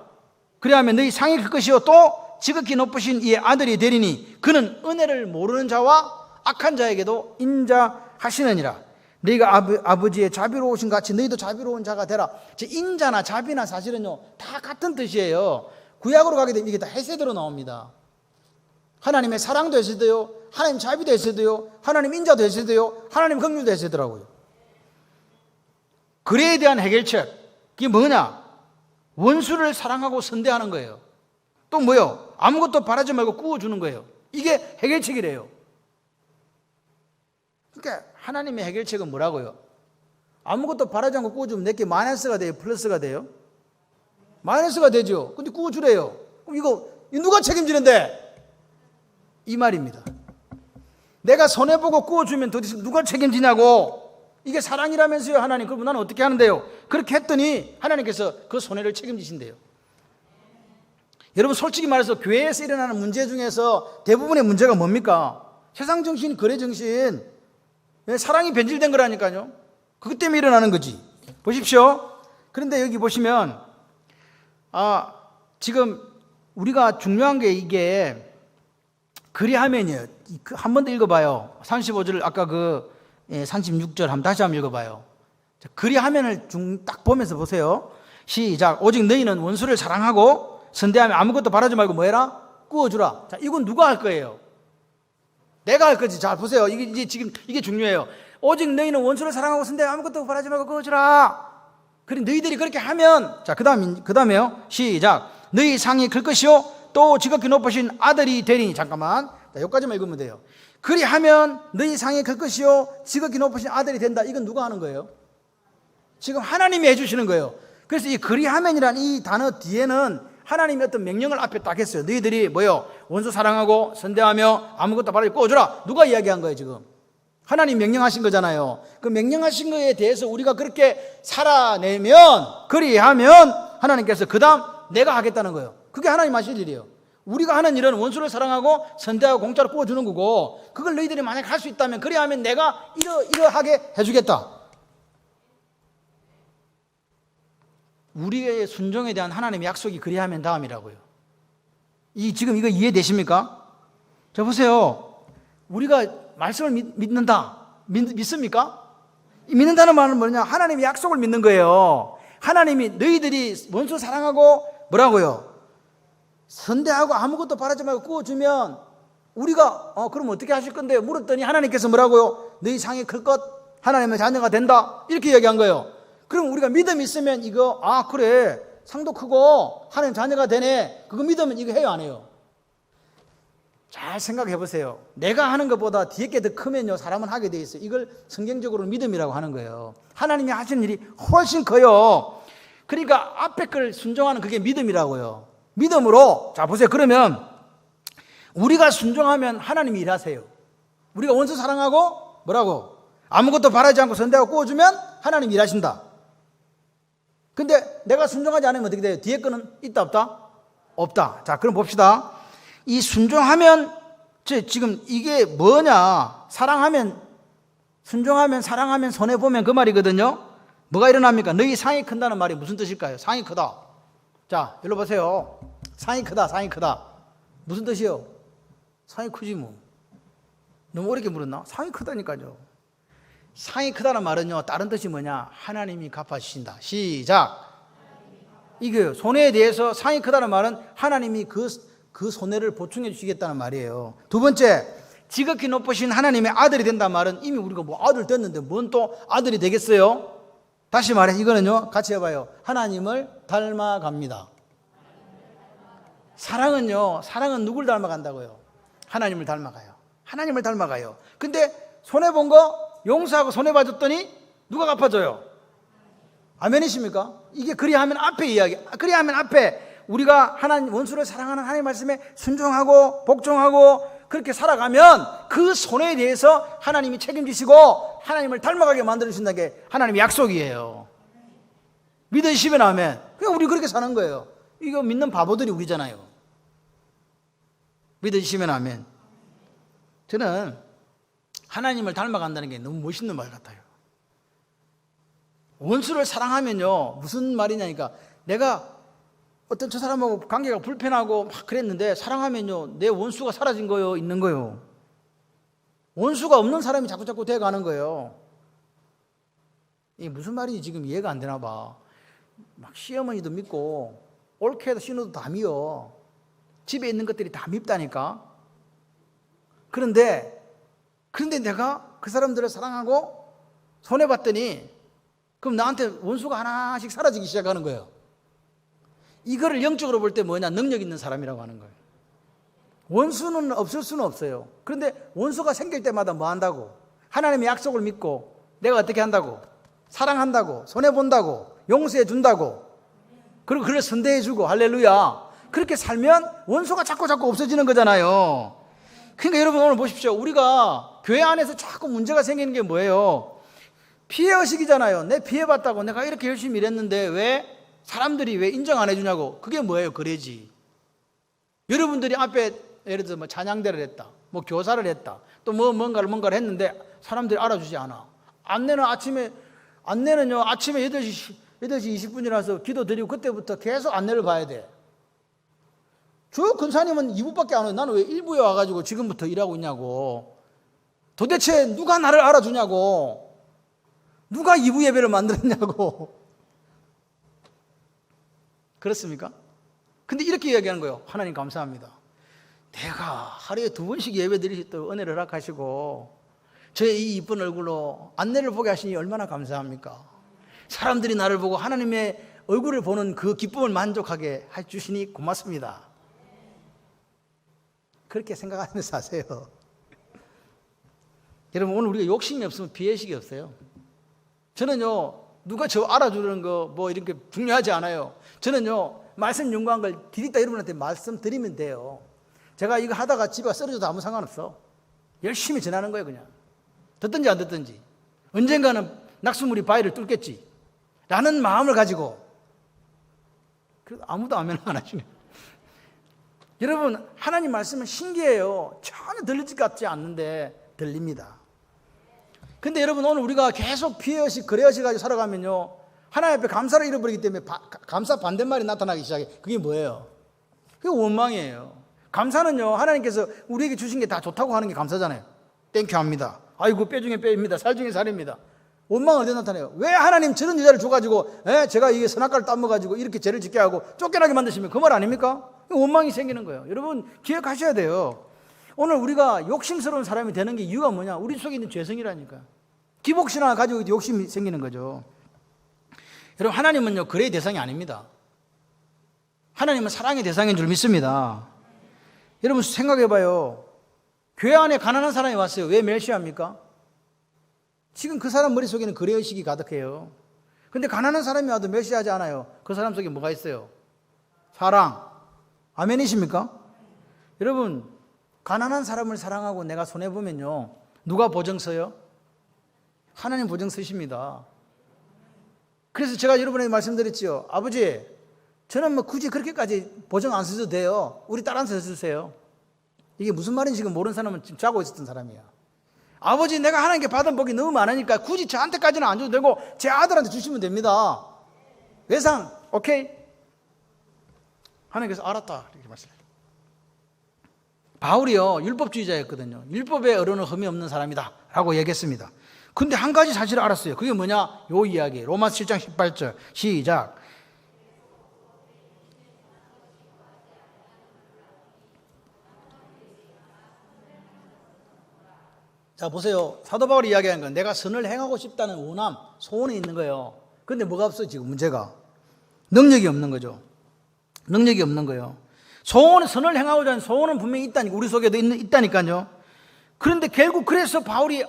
그래야면 너희 상이 클 것이요 또 지극히 높으신 이의 아들이 되리니 그는 은혜를 모르는 자와 악한 자에게도 인자하시느니라. 너희가 아버지의 자비로우신 같이 너희도 자비로운 자가 되라. 인자나 자비나 사실은요, 다 같은 뜻이에요. 구약으로 가게 되면 이게 다 헤세드로 나옵니다. 하나님의 사랑도 헤세드요, 하나님 자비도 헤세드요, 하나님 인자도 헤세드요, 하나님 긍휼도 헤세드라고요. 그래에 대한 해결책, 그게 뭐냐? 원수를 사랑하고 선대하는 거예요. 또 뭐요? 아무것도 바라지 말고 구워주는 거예요. 이게 해결책이래요. 그러니까 하나님의 해결책은 뭐라고요? 아무것도 바라지 않고 구워주면 내게 마이너스가 돼요? 플러스가 돼요? 마이너스가 되죠. 근데 구워주래요. 그럼 이거 누가 책임지는데? 이 말입니다. 내가 손해보고 구워주면 도대체 누가 책임지냐고. 이게 사랑이라면서요, 하나님. 그럼 나는 어떻게 하는데요? 그렇게 했더니 하나님께서 그 손해를 책임지신대요. 여러분, 솔직히 말해서 교회에서 일어나는 문제 중에서 대부분의 문제가 뭡니까? 세상 정신, 거래 정신, 사랑이 변질된 거라니까요. 그것 때문에 일어나는 거지. 보십시오. 그런데 여기 보시면 지금 우리가 중요한 게 이게 그리하면요. 한 번 더 읽어봐요. 35절 아까 36절 한번 다시 한번 읽어봐요. 자, 그리하면을 딱 보면서 보세요. 시작. 오직 너희는 원수를 사랑하고 선대하며 아무것도 바라지 말고 뭐해라? 구워주라. 자, 이건 누가 할 거예요? 내가 할 거지. 잘 보세요. 이게 지금 이게 중요해요. 오직 너희는 원수를 사랑하고 선대하며 아무것도 바라지 말고 구워주라. 그래 너희들이 그렇게 하면 자, 그다음에요. 시작. 너희 상이 클 것이요 또 지극히 높으신 아들이 되리니. 잠깐만. 자, 여기까지만 읽으면 돼요. 그리하면 너희 상이 클 것이요 지극히 높으신 아들이 된다. 이건 누가 하는 거예요? 지금 하나님이 해주시는 거예요. 그래서 이 그리하면이란 이 단어 뒤에는 하나님이 어떤 명령을 앞에 딱 했어요. 너희들이 뭐요? 원수 사랑하고 선대하며 아무것도 바라지 구워주라. 누가 이야기한 거예요 지금? 하나님 명령하신 거잖아요. 그 명령하신 거에 대해서 우리가 그렇게 살아내면 그리하면 하나님께서 그 다음 내가 하겠다는 거예요. 그게 하나님 하실 일이에요. 우리가 하는 일은 원수를 사랑하고 선대하고 공짜로 구워주는 거고, 그걸 너희들이 만약에 할 수 있다면 그리하면 내가 이러하게 해주겠다. 우리의 순종에 대한 하나님의 약속이 그리하면 다음이라고요. 지금 이거 이해되십니까? 자, 보세요. 우리가 말씀을 믿는다. 믿습니까? 믿는다는 말은 뭐냐? 하나님의 약속을 믿는 거예요. 하나님이 너희들이 원수 사랑하고 뭐라고요? 선대하고 아무것도 바라지 말고 구워주면 우리가 그럼 어떻게 하실 건데? 물었더니 하나님께서 뭐라고요? 너희 상이 클 것, 하나님의 자녀가 된다. 이렇게 얘기한 거예요. 그럼 우리가 믿음이 있으면 이거 그래 상도 크고 하나님 자녀가 되네. 그거 믿으면 이거 해요 안 해요? 잘 생각해 보세요. 내가 하는 것보다 뒤에 게 더 크면요 사람은 하게 돼 있어요. 이걸 성경적으로 믿음이라고 하는 거예요. 하나님이 하시는 일이 훨씬 커요. 그러니까 앞에 걸 순종하는 그게 믿음이라고요. 믿음으로 자 보세요. 그러면 우리가 순종하면 하나님이 일하세요. 우리가 원수 사랑하고 뭐라고? 아무것도 바라지 않고 선대하고 구워주면 하나님이 일하신다. 근데 내가 순종하지 않으면 어떻게 돼요? 뒤에 거는 있다 없다? 없다. 자 그럼 봅시다. 이 순종하면 지금 이게 뭐냐? 사랑하면 순종하면 사랑하면 손해보면 그 말이거든요. 뭐가 일어납니까? 너희 상이 큰다는 말이 무슨 뜻일까요? 상이 크다. 자 여기로 보세요. 상이 크다. 상이 크다. 무슨 뜻이요? 상이 크지 뭐. 너무 어렵게 물었나? 상이 크다니까요. 상이 크다는 말은요 다른 뜻이 뭐냐? 하나님이 갚아주신다. 시작. 이거요. 손해에 대해서 상이 크다는 말은 하나님이 그 손해를 보충해 주시겠다는 말이에요. 두 번째, 지극히 높으신 하나님의 아들이 된다는 말은 이미 우리가 아들 됐는데 뭔 또 아들이 되겠어요? 다시 말해 이거는요 같이 해봐요. 하나님을 닮아갑니다. 사랑은 누굴 닮아간다고요? 하나님을 닮아가요. 하나님을 닮아가요. 근데 손해본 거 용서하고 손해봐줬더니 누가 갚아줘요? 아멘이십니까? 이게 그리하면 앞에 이야기. 그리하면 앞에 우리가 하나님 원수를 사랑하는 하나님 말씀에 순종하고 복종하고 그렇게 살아가면 그 손해에 대해서 하나님이 책임지시고 하나님을 닮아가게 만들어주신다는 게 하나님의 약속이에요. 믿으시면 아멘. 그냥 우리 그렇게 사는 거예요. 이거 믿는 바보들이 우리잖아요. 믿으시면 아멘. 저는 하나님을 닮아간다는 게 너무 멋있는 말 같아요. 원수를 사랑하면요 무슨 말이냐니까 내가 어떤 저 사람하고 관계가 불편하고 막 그랬는데 사랑하면요 내 원수가 사라진 거요 있는 거요. 원수가 없는 사람이 자꾸 돼가는 거예요. 이게 무슨 말인지 지금 이해가 안 되나 봐. 막 시어머니도 밉고 옳게 해도 신호도 다 미워. 집에 있는 것들이 다 밉다니까. 그런데 내가 그 사람들을 사랑하고 손해봤더니 그럼 나한테 원수가 하나씩 사라지기 시작하는 거예요. 이거를 영적으로 볼 때 뭐냐? 능력 있는 사람이라고 하는 거예요. 원수는 없을 수는 없어요. 그런데 원수가 생길 때마다 뭐 한다고? 하나님의 약속을 믿고 내가 어떻게 한다고? 사랑한다고, 손해본다고, 용서해 준다고, 그리고 그를 선대해 주고, 할렐루야. 그렇게 살면 원수가 자꾸 없어지는 거잖아요. 그러니까 여러분 오늘 보십시오. 우리가 교회 안에서 자꾸 문제가 생기는 게 뭐예요? 피해의식이잖아요. 내 피해봤다고 내가 이렇게 열심히 일했는데 왜 사람들이 왜 인정 안 해주냐고. 그게 뭐예요? 그래지. 여러분들이 앞에 예를 들어서 뭐 찬양대를 했다, 뭐 교사를 했다, 또 뭔가를 했는데 사람들이 알아주지 않아. 안내는요 아침에 8시 20분이라서 기도 드리고 그때부터 계속 안내를 봐야 돼. 저 근사님은 2부밖에 안 와요. 나는 왜 1부에 와가지고 지금부터 일하고 있냐고. 도대체 누가 나를 알아주냐고. 누가 2부 예배를 만들었냐고. 그렇습니까? 근데 이렇게 이야기하는 거예요. 하나님 감사합니다. 내가 하루에 2번씩 예배 드릴 수 있도록 은혜를 허락하시고 저의 이 이쁜 얼굴로 안내를 보게 하시니 얼마나 감사합니까? 사람들이 나를 보고 하나님의 얼굴을 보는 그 기쁨을 만족하게 해주시니 고맙습니다. 그렇게 생각하면서 하세요. 여러분, 오늘 우리가 욕심이 없으면 비애식이 없어요. 저는요, 누가 저 알아주는 거 뭐 이렇게 중요하지 않아요. 저는요, 말씀 연구한 걸 디디다 여러분한테 말씀드리면 돼요. 제가 이거 하다가 집에 쓰러져도 아무 상관없어. 열심히 전하는 거예요, 그냥. 듣든지 안 듣든지. 언젠가는 낙수물이 바위를 뚫겠지. 라는 마음을 가지고. 그래도 아무도 아멘 안 하시네. 여러분, 하나님 말씀은 신기해요. 전혀 들릴 것 같지 않는데 들립니다. 근데 여러분, 오늘 우리가 계속 비애식, 그래식 가지고 살아가면요, 하나님 앞에 감사를 잃어버리기 때문에 감사 반대말이 나타나기 시작해. 그게 뭐예요? 그게 원망이에요. 감사는요, 하나님께서 우리에게 주신 게 다 좋다고 하는 게 감사잖아요. 땡큐 합니다. 아이고, 뼈 중에 뼈입니다. 살 중에 살입니다. 원망은 어디에 나타나요? 왜 하나님 저런 여자를 줘가지고 제가 이게 선악과를 따먹어가지고 이렇게 죄를 짓게 하고 쫓겨나게 만드시면 그 말 아닙니까? 원망이 생기는 거예요. 여러분 기억하셔야 돼요. 오늘 우리가 욕심스러운 사람이 되는 게 이유가 뭐냐? 우리 속에 있는 죄성이라니까. 기복신앙을 가지고 욕심이 생기는 거죠. 여러분, 하나님은요 그래의 대상이 아닙니다. 하나님은 사랑의 대상인 줄 믿습니다. 여러분 생각해봐요. 교회 안에 가난한 사람이 왔어요. 왜 멸시합니까? 지금 그 사람 머릿속에는 그래의식이 가득해요. 근데 가난한 사람이 와도 멸시하지 않아요. 그 사람 속에 뭐가 있어요? 사랑. 아멘이십니까? 여러분, 가난한 사람을 사랑하고 내가 손해보면요, 누가 보증 서요? 하나님 보증 서십니다. 그래서 제가 여러분에게 말씀드렸죠. 아버지, 저는 뭐 굳이 그렇게까지 보증 안 써도 돼요. 우리 딸한테 써주세요. 이게 무슨 말인지 지금 모르는 사람은 지금 자고 있었던 사람이야. 아버지, 내가 하나님께 받은 복이 너무 많으니까 굳이 저한테까지는 안 줘도 되고 제 아들한테 주시면 됩니다. 외상, 오케이? 하나님께서 알았다 이렇게 말씀해요. 바울이요 율법주의자였거든요. 율법의 어른은 흠이 없는 사람이다 라고 얘기했습니다. 근데 한 가지 사실을 알았어요. 그게 뭐냐? 요 이야기 로마서 7장 18절 시작. 자 보세요. 사도 바울이 이야기한 건 내가 선을 행하고 싶다는 원함, 소원이 있는 거예요. 근데 뭐가 없어요 지금 문제가? 능력이 없는 거죠. 능력이 없는 거예요. 소원은, 선을 행하고자 하는 소원은 분명히 있다니까, 우리 속에도 있다니까요. 그런데 결국 그래서 바울이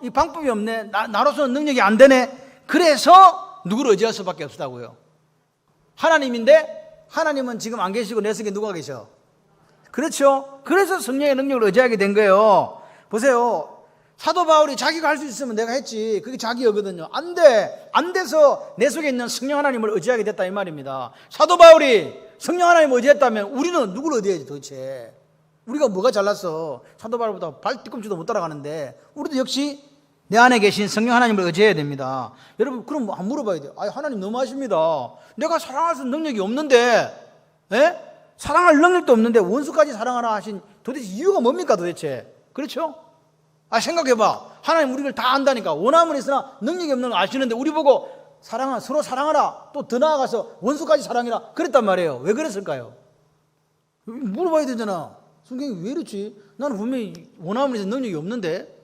이 방법이 없네, 나로서는 능력이 안 되네. 그래서 누구를 의지할 수밖에 없다고요. 하나님인데 하나님은 지금 안 계시고 내 속에 누가 계셔? 그렇죠. 그래서 성령의 능력을 의지하게 된 거예요. 보세요. 사도 바울이 자기가 할 수 있으면 내가 했지, 그게 자기여거든요. 안 돼. 안 돼서 내 속에 있는 성령 하나님을 의지하게 됐다 이 말입니다. 사도 바울이 성령 하나님을 의지했다면 우리는 누구를 의지해야지 도대체? 우리가 뭐가 잘났어? 사도 바울보다 발 뒤꿈치도 못 따라가는데 우리도 역시 내 안에 계신 성령 하나님을 의지해야 됩니다. 여러분 그럼 안 물어봐야 돼요. 하나님 너무하십니다. 내가 사랑할 수 있는 능력이 없는데, 사랑할 능력도 없는데 원수까지 사랑하라 하신 도대체 이유가 뭡니까 도대체? 그렇죠? 생각해봐. 하나님 우리를 다 안다니까. 원함은 있으나 능력이 없는 거 아시는데 우리 보고 서로 사랑하라, 또 더 나아가서 원수까지 사랑해라 그랬단 말이에요. 왜 그랬을까요? 물어봐야 되잖아. 성경이 왜 이렇지? 나는 분명히 원함은 있으나 능력이 없는데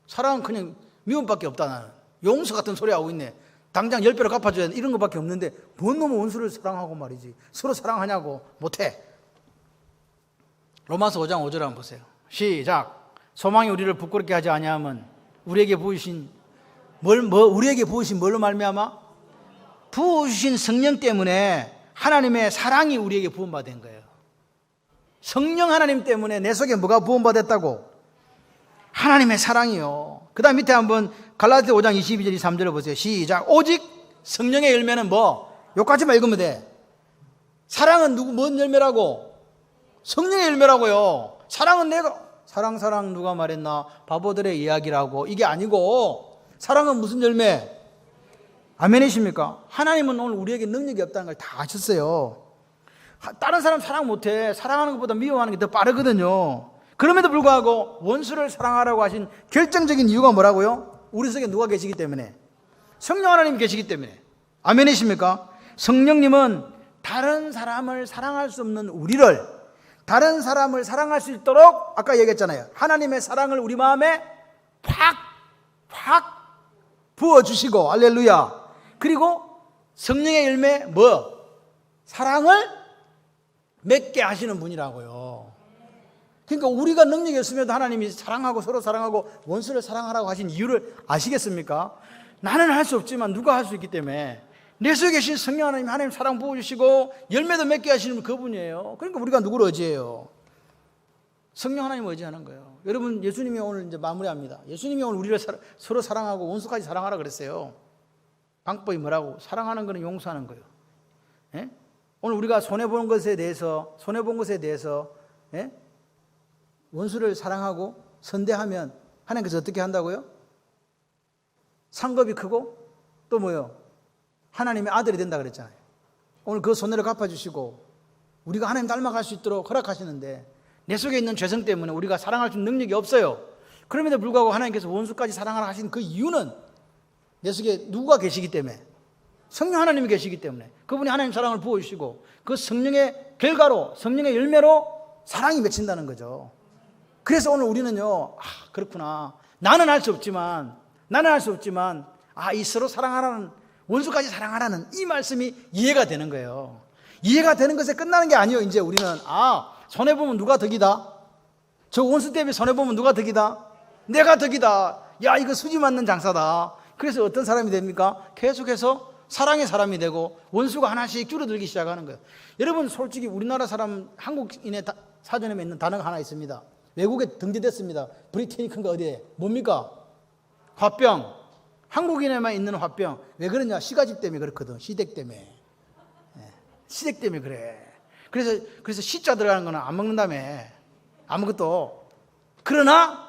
사랑은 그냥 미움밖에 없다. 나는 용서 같은 소리 하고 있네. 당장 10배로 갚아줘야 돼. 이런 것밖에 없는데 뭔 놈의 원수를 사랑하고 말이지. 서로 사랑하냐고. 못해. 로마서 5장 5절 한번 보세요. 시작. 소망이 우리를 부끄럽게 하지 아니하면 우리에게 부으신 우리에게 부으신 뭘로 말미암아? 부으신 성령 때문에 하나님의 사랑이 우리에게 부음받은 거예요. 성령 하나님 때문에 내 속에 뭐가 부음받았다고? 하나님의 사랑이요. 그 다음 밑에 한번 갈라디아 5장 22절 23절을 보세요. 시작. 오직 성령의 열매는 뭐? 요까지만 읽으면 돼. 사랑은 뭔 열매라고? 성령의 열매라고요. 사랑은 내가 사랑 누가 말했나? 바보들의 이야기라고. 이게 아니고 사랑은 무슨 열매? 아멘이십니까? 하나님은 오늘 우리에게 능력이 없다는 걸 다 아셨어요. 다른 사람 사랑 못해. 사랑하는 것보다 미워하는 게 더 빠르거든요. 그럼에도 불구하고 원수를 사랑하라고 하신 결정적인 이유가 뭐라고요? 우리 속에 누가 계시기 때문에? 성령 하나님 계시기 때문에. 아멘이십니까? 성령님은 다른 사람을 사랑할 수 없는 우리를 다른 사람을 사랑할 수 있도록 아까 얘기했잖아요. 하나님의 사랑을 우리 마음에 팍 부어주시고, 할렐루야. 그리고 성령의 열매 사랑을 맺게 하시는 분이라고요. 그러니까 우리가 능력이 없으면 하나님이 사랑하고 서로 사랑하고 원수를 사랑하라고 하신 이유를 아시겠습니까? 나는 할 수 없지만 누가 할 수 있기 때문에 내 속에 계신 성령 하나님, 하나님 사랑 부어주시고 열매도 맺게 하시는 그분이에요. 그러니까 우리가 누구를 의지해요? 성령 하나님을 의지하는 거예요. 여러분, 예수님이 오늘 이제 마무리합니다. 예수님이 오늘 우리를 서로 사랑하고 원수까지 사랑하라 그랬어요. 방법이 뭐라고? 사랑하는 거는 용서하는 거예요. 예? 오늘 우리가 손해본 것에 대해서 예? 원수를 사랑하고 선대하면 하나님께서 어떻게 한다고요? 상급이 크고 또 뭐요? 하나님의 아들이 된다 그랬잖아요. 오늘 그 손해를 갚아주시고 우리가 하나님 닮아갈 수 있도록 허락하시는데 내 속에 있는 죄성 때문에 우리가 사랑할 수 있는 능력이 없어요. 그럼에도 불구하고 하나님께서 원수까지 사랑하라 하신 그 이유는 내 속에 누가 계시기 때문에, 성령 하나님이 계시기 때문에 그분이 하나님 사랑을 부어주시고 그 성령의 결과로, 성령의 열매로 사랑이 맺힌다는 거죠. 그래서 오늘 우리는요, 그렇구나. 나는 할 수 없지만 이 서로 사랑하라는, 원수까지 사랑하라는 이 말씀이 이해가 되는 거예요. 이해가 되는 것에 끝나는 게 아니에요. 이제 우리는 손해보면 누가 덕이다? 저 원수 때문에 손해보면 누가 덕이다? 내가 덕이다. 야, 이거 수지 맞는 장사다. 그래서 어떤 사람이 됩니까? 계속해서 사랑의 사람이 되고 원수가 하나씩 줄어들기 시작하는 거예요. 여러분, 솔직히 우리나라 사람, 한국인의 사전에 있는 단어가 하나 있습니다. 외국에 등재됐습니다. 브리테니크인가 어디에? 뭡니까? 화병. 한국인에만 있는 화병. 왜 그러냐? 시가집 때문에 그렇거든. 시댁 때문에. 시댁 때문에 그래. 그래서 시자 들어가는 거는 안 먹는다며. 아무것도. 그러나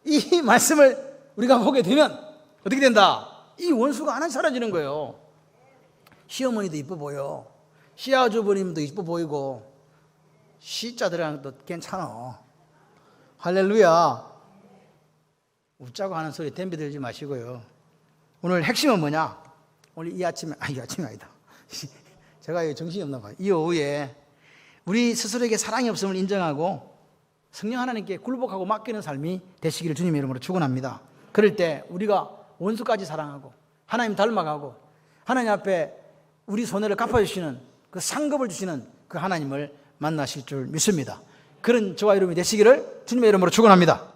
이 말씀을 우리가 보게 되면 어떻게 된다? 이 원수가 하나씩 사라지는 거예요. 시어머니도 이뻐 보여. 시아주버님도 이뻐 보이고 시자 들어가는 것도 괜찮아. 할렐루야. 웃자고 하는 소리 덤비 들지 마시고요. 오늘 핵심은 뭐냐? 오늘 이 아침이 아니다. 제가 정신이 없나 봐요. 이 오후에 우리 스스로에게 사랑이 없음을 인정하고 성령 하나님께 굴복하고 맡기는 삶이 되시기를 주님의 이름으로 축원합니다. 그럴 때 우리가 원수까지 사랑하고 하나님 닮아가고 하나님 앞에 우리 손해를 갚아주시는 그 상급을 주시는 그 하나님을 만나실 줄 믿습니다. 그런 저와 여러분이 되시기를 주님의 이름으로 축원합니다.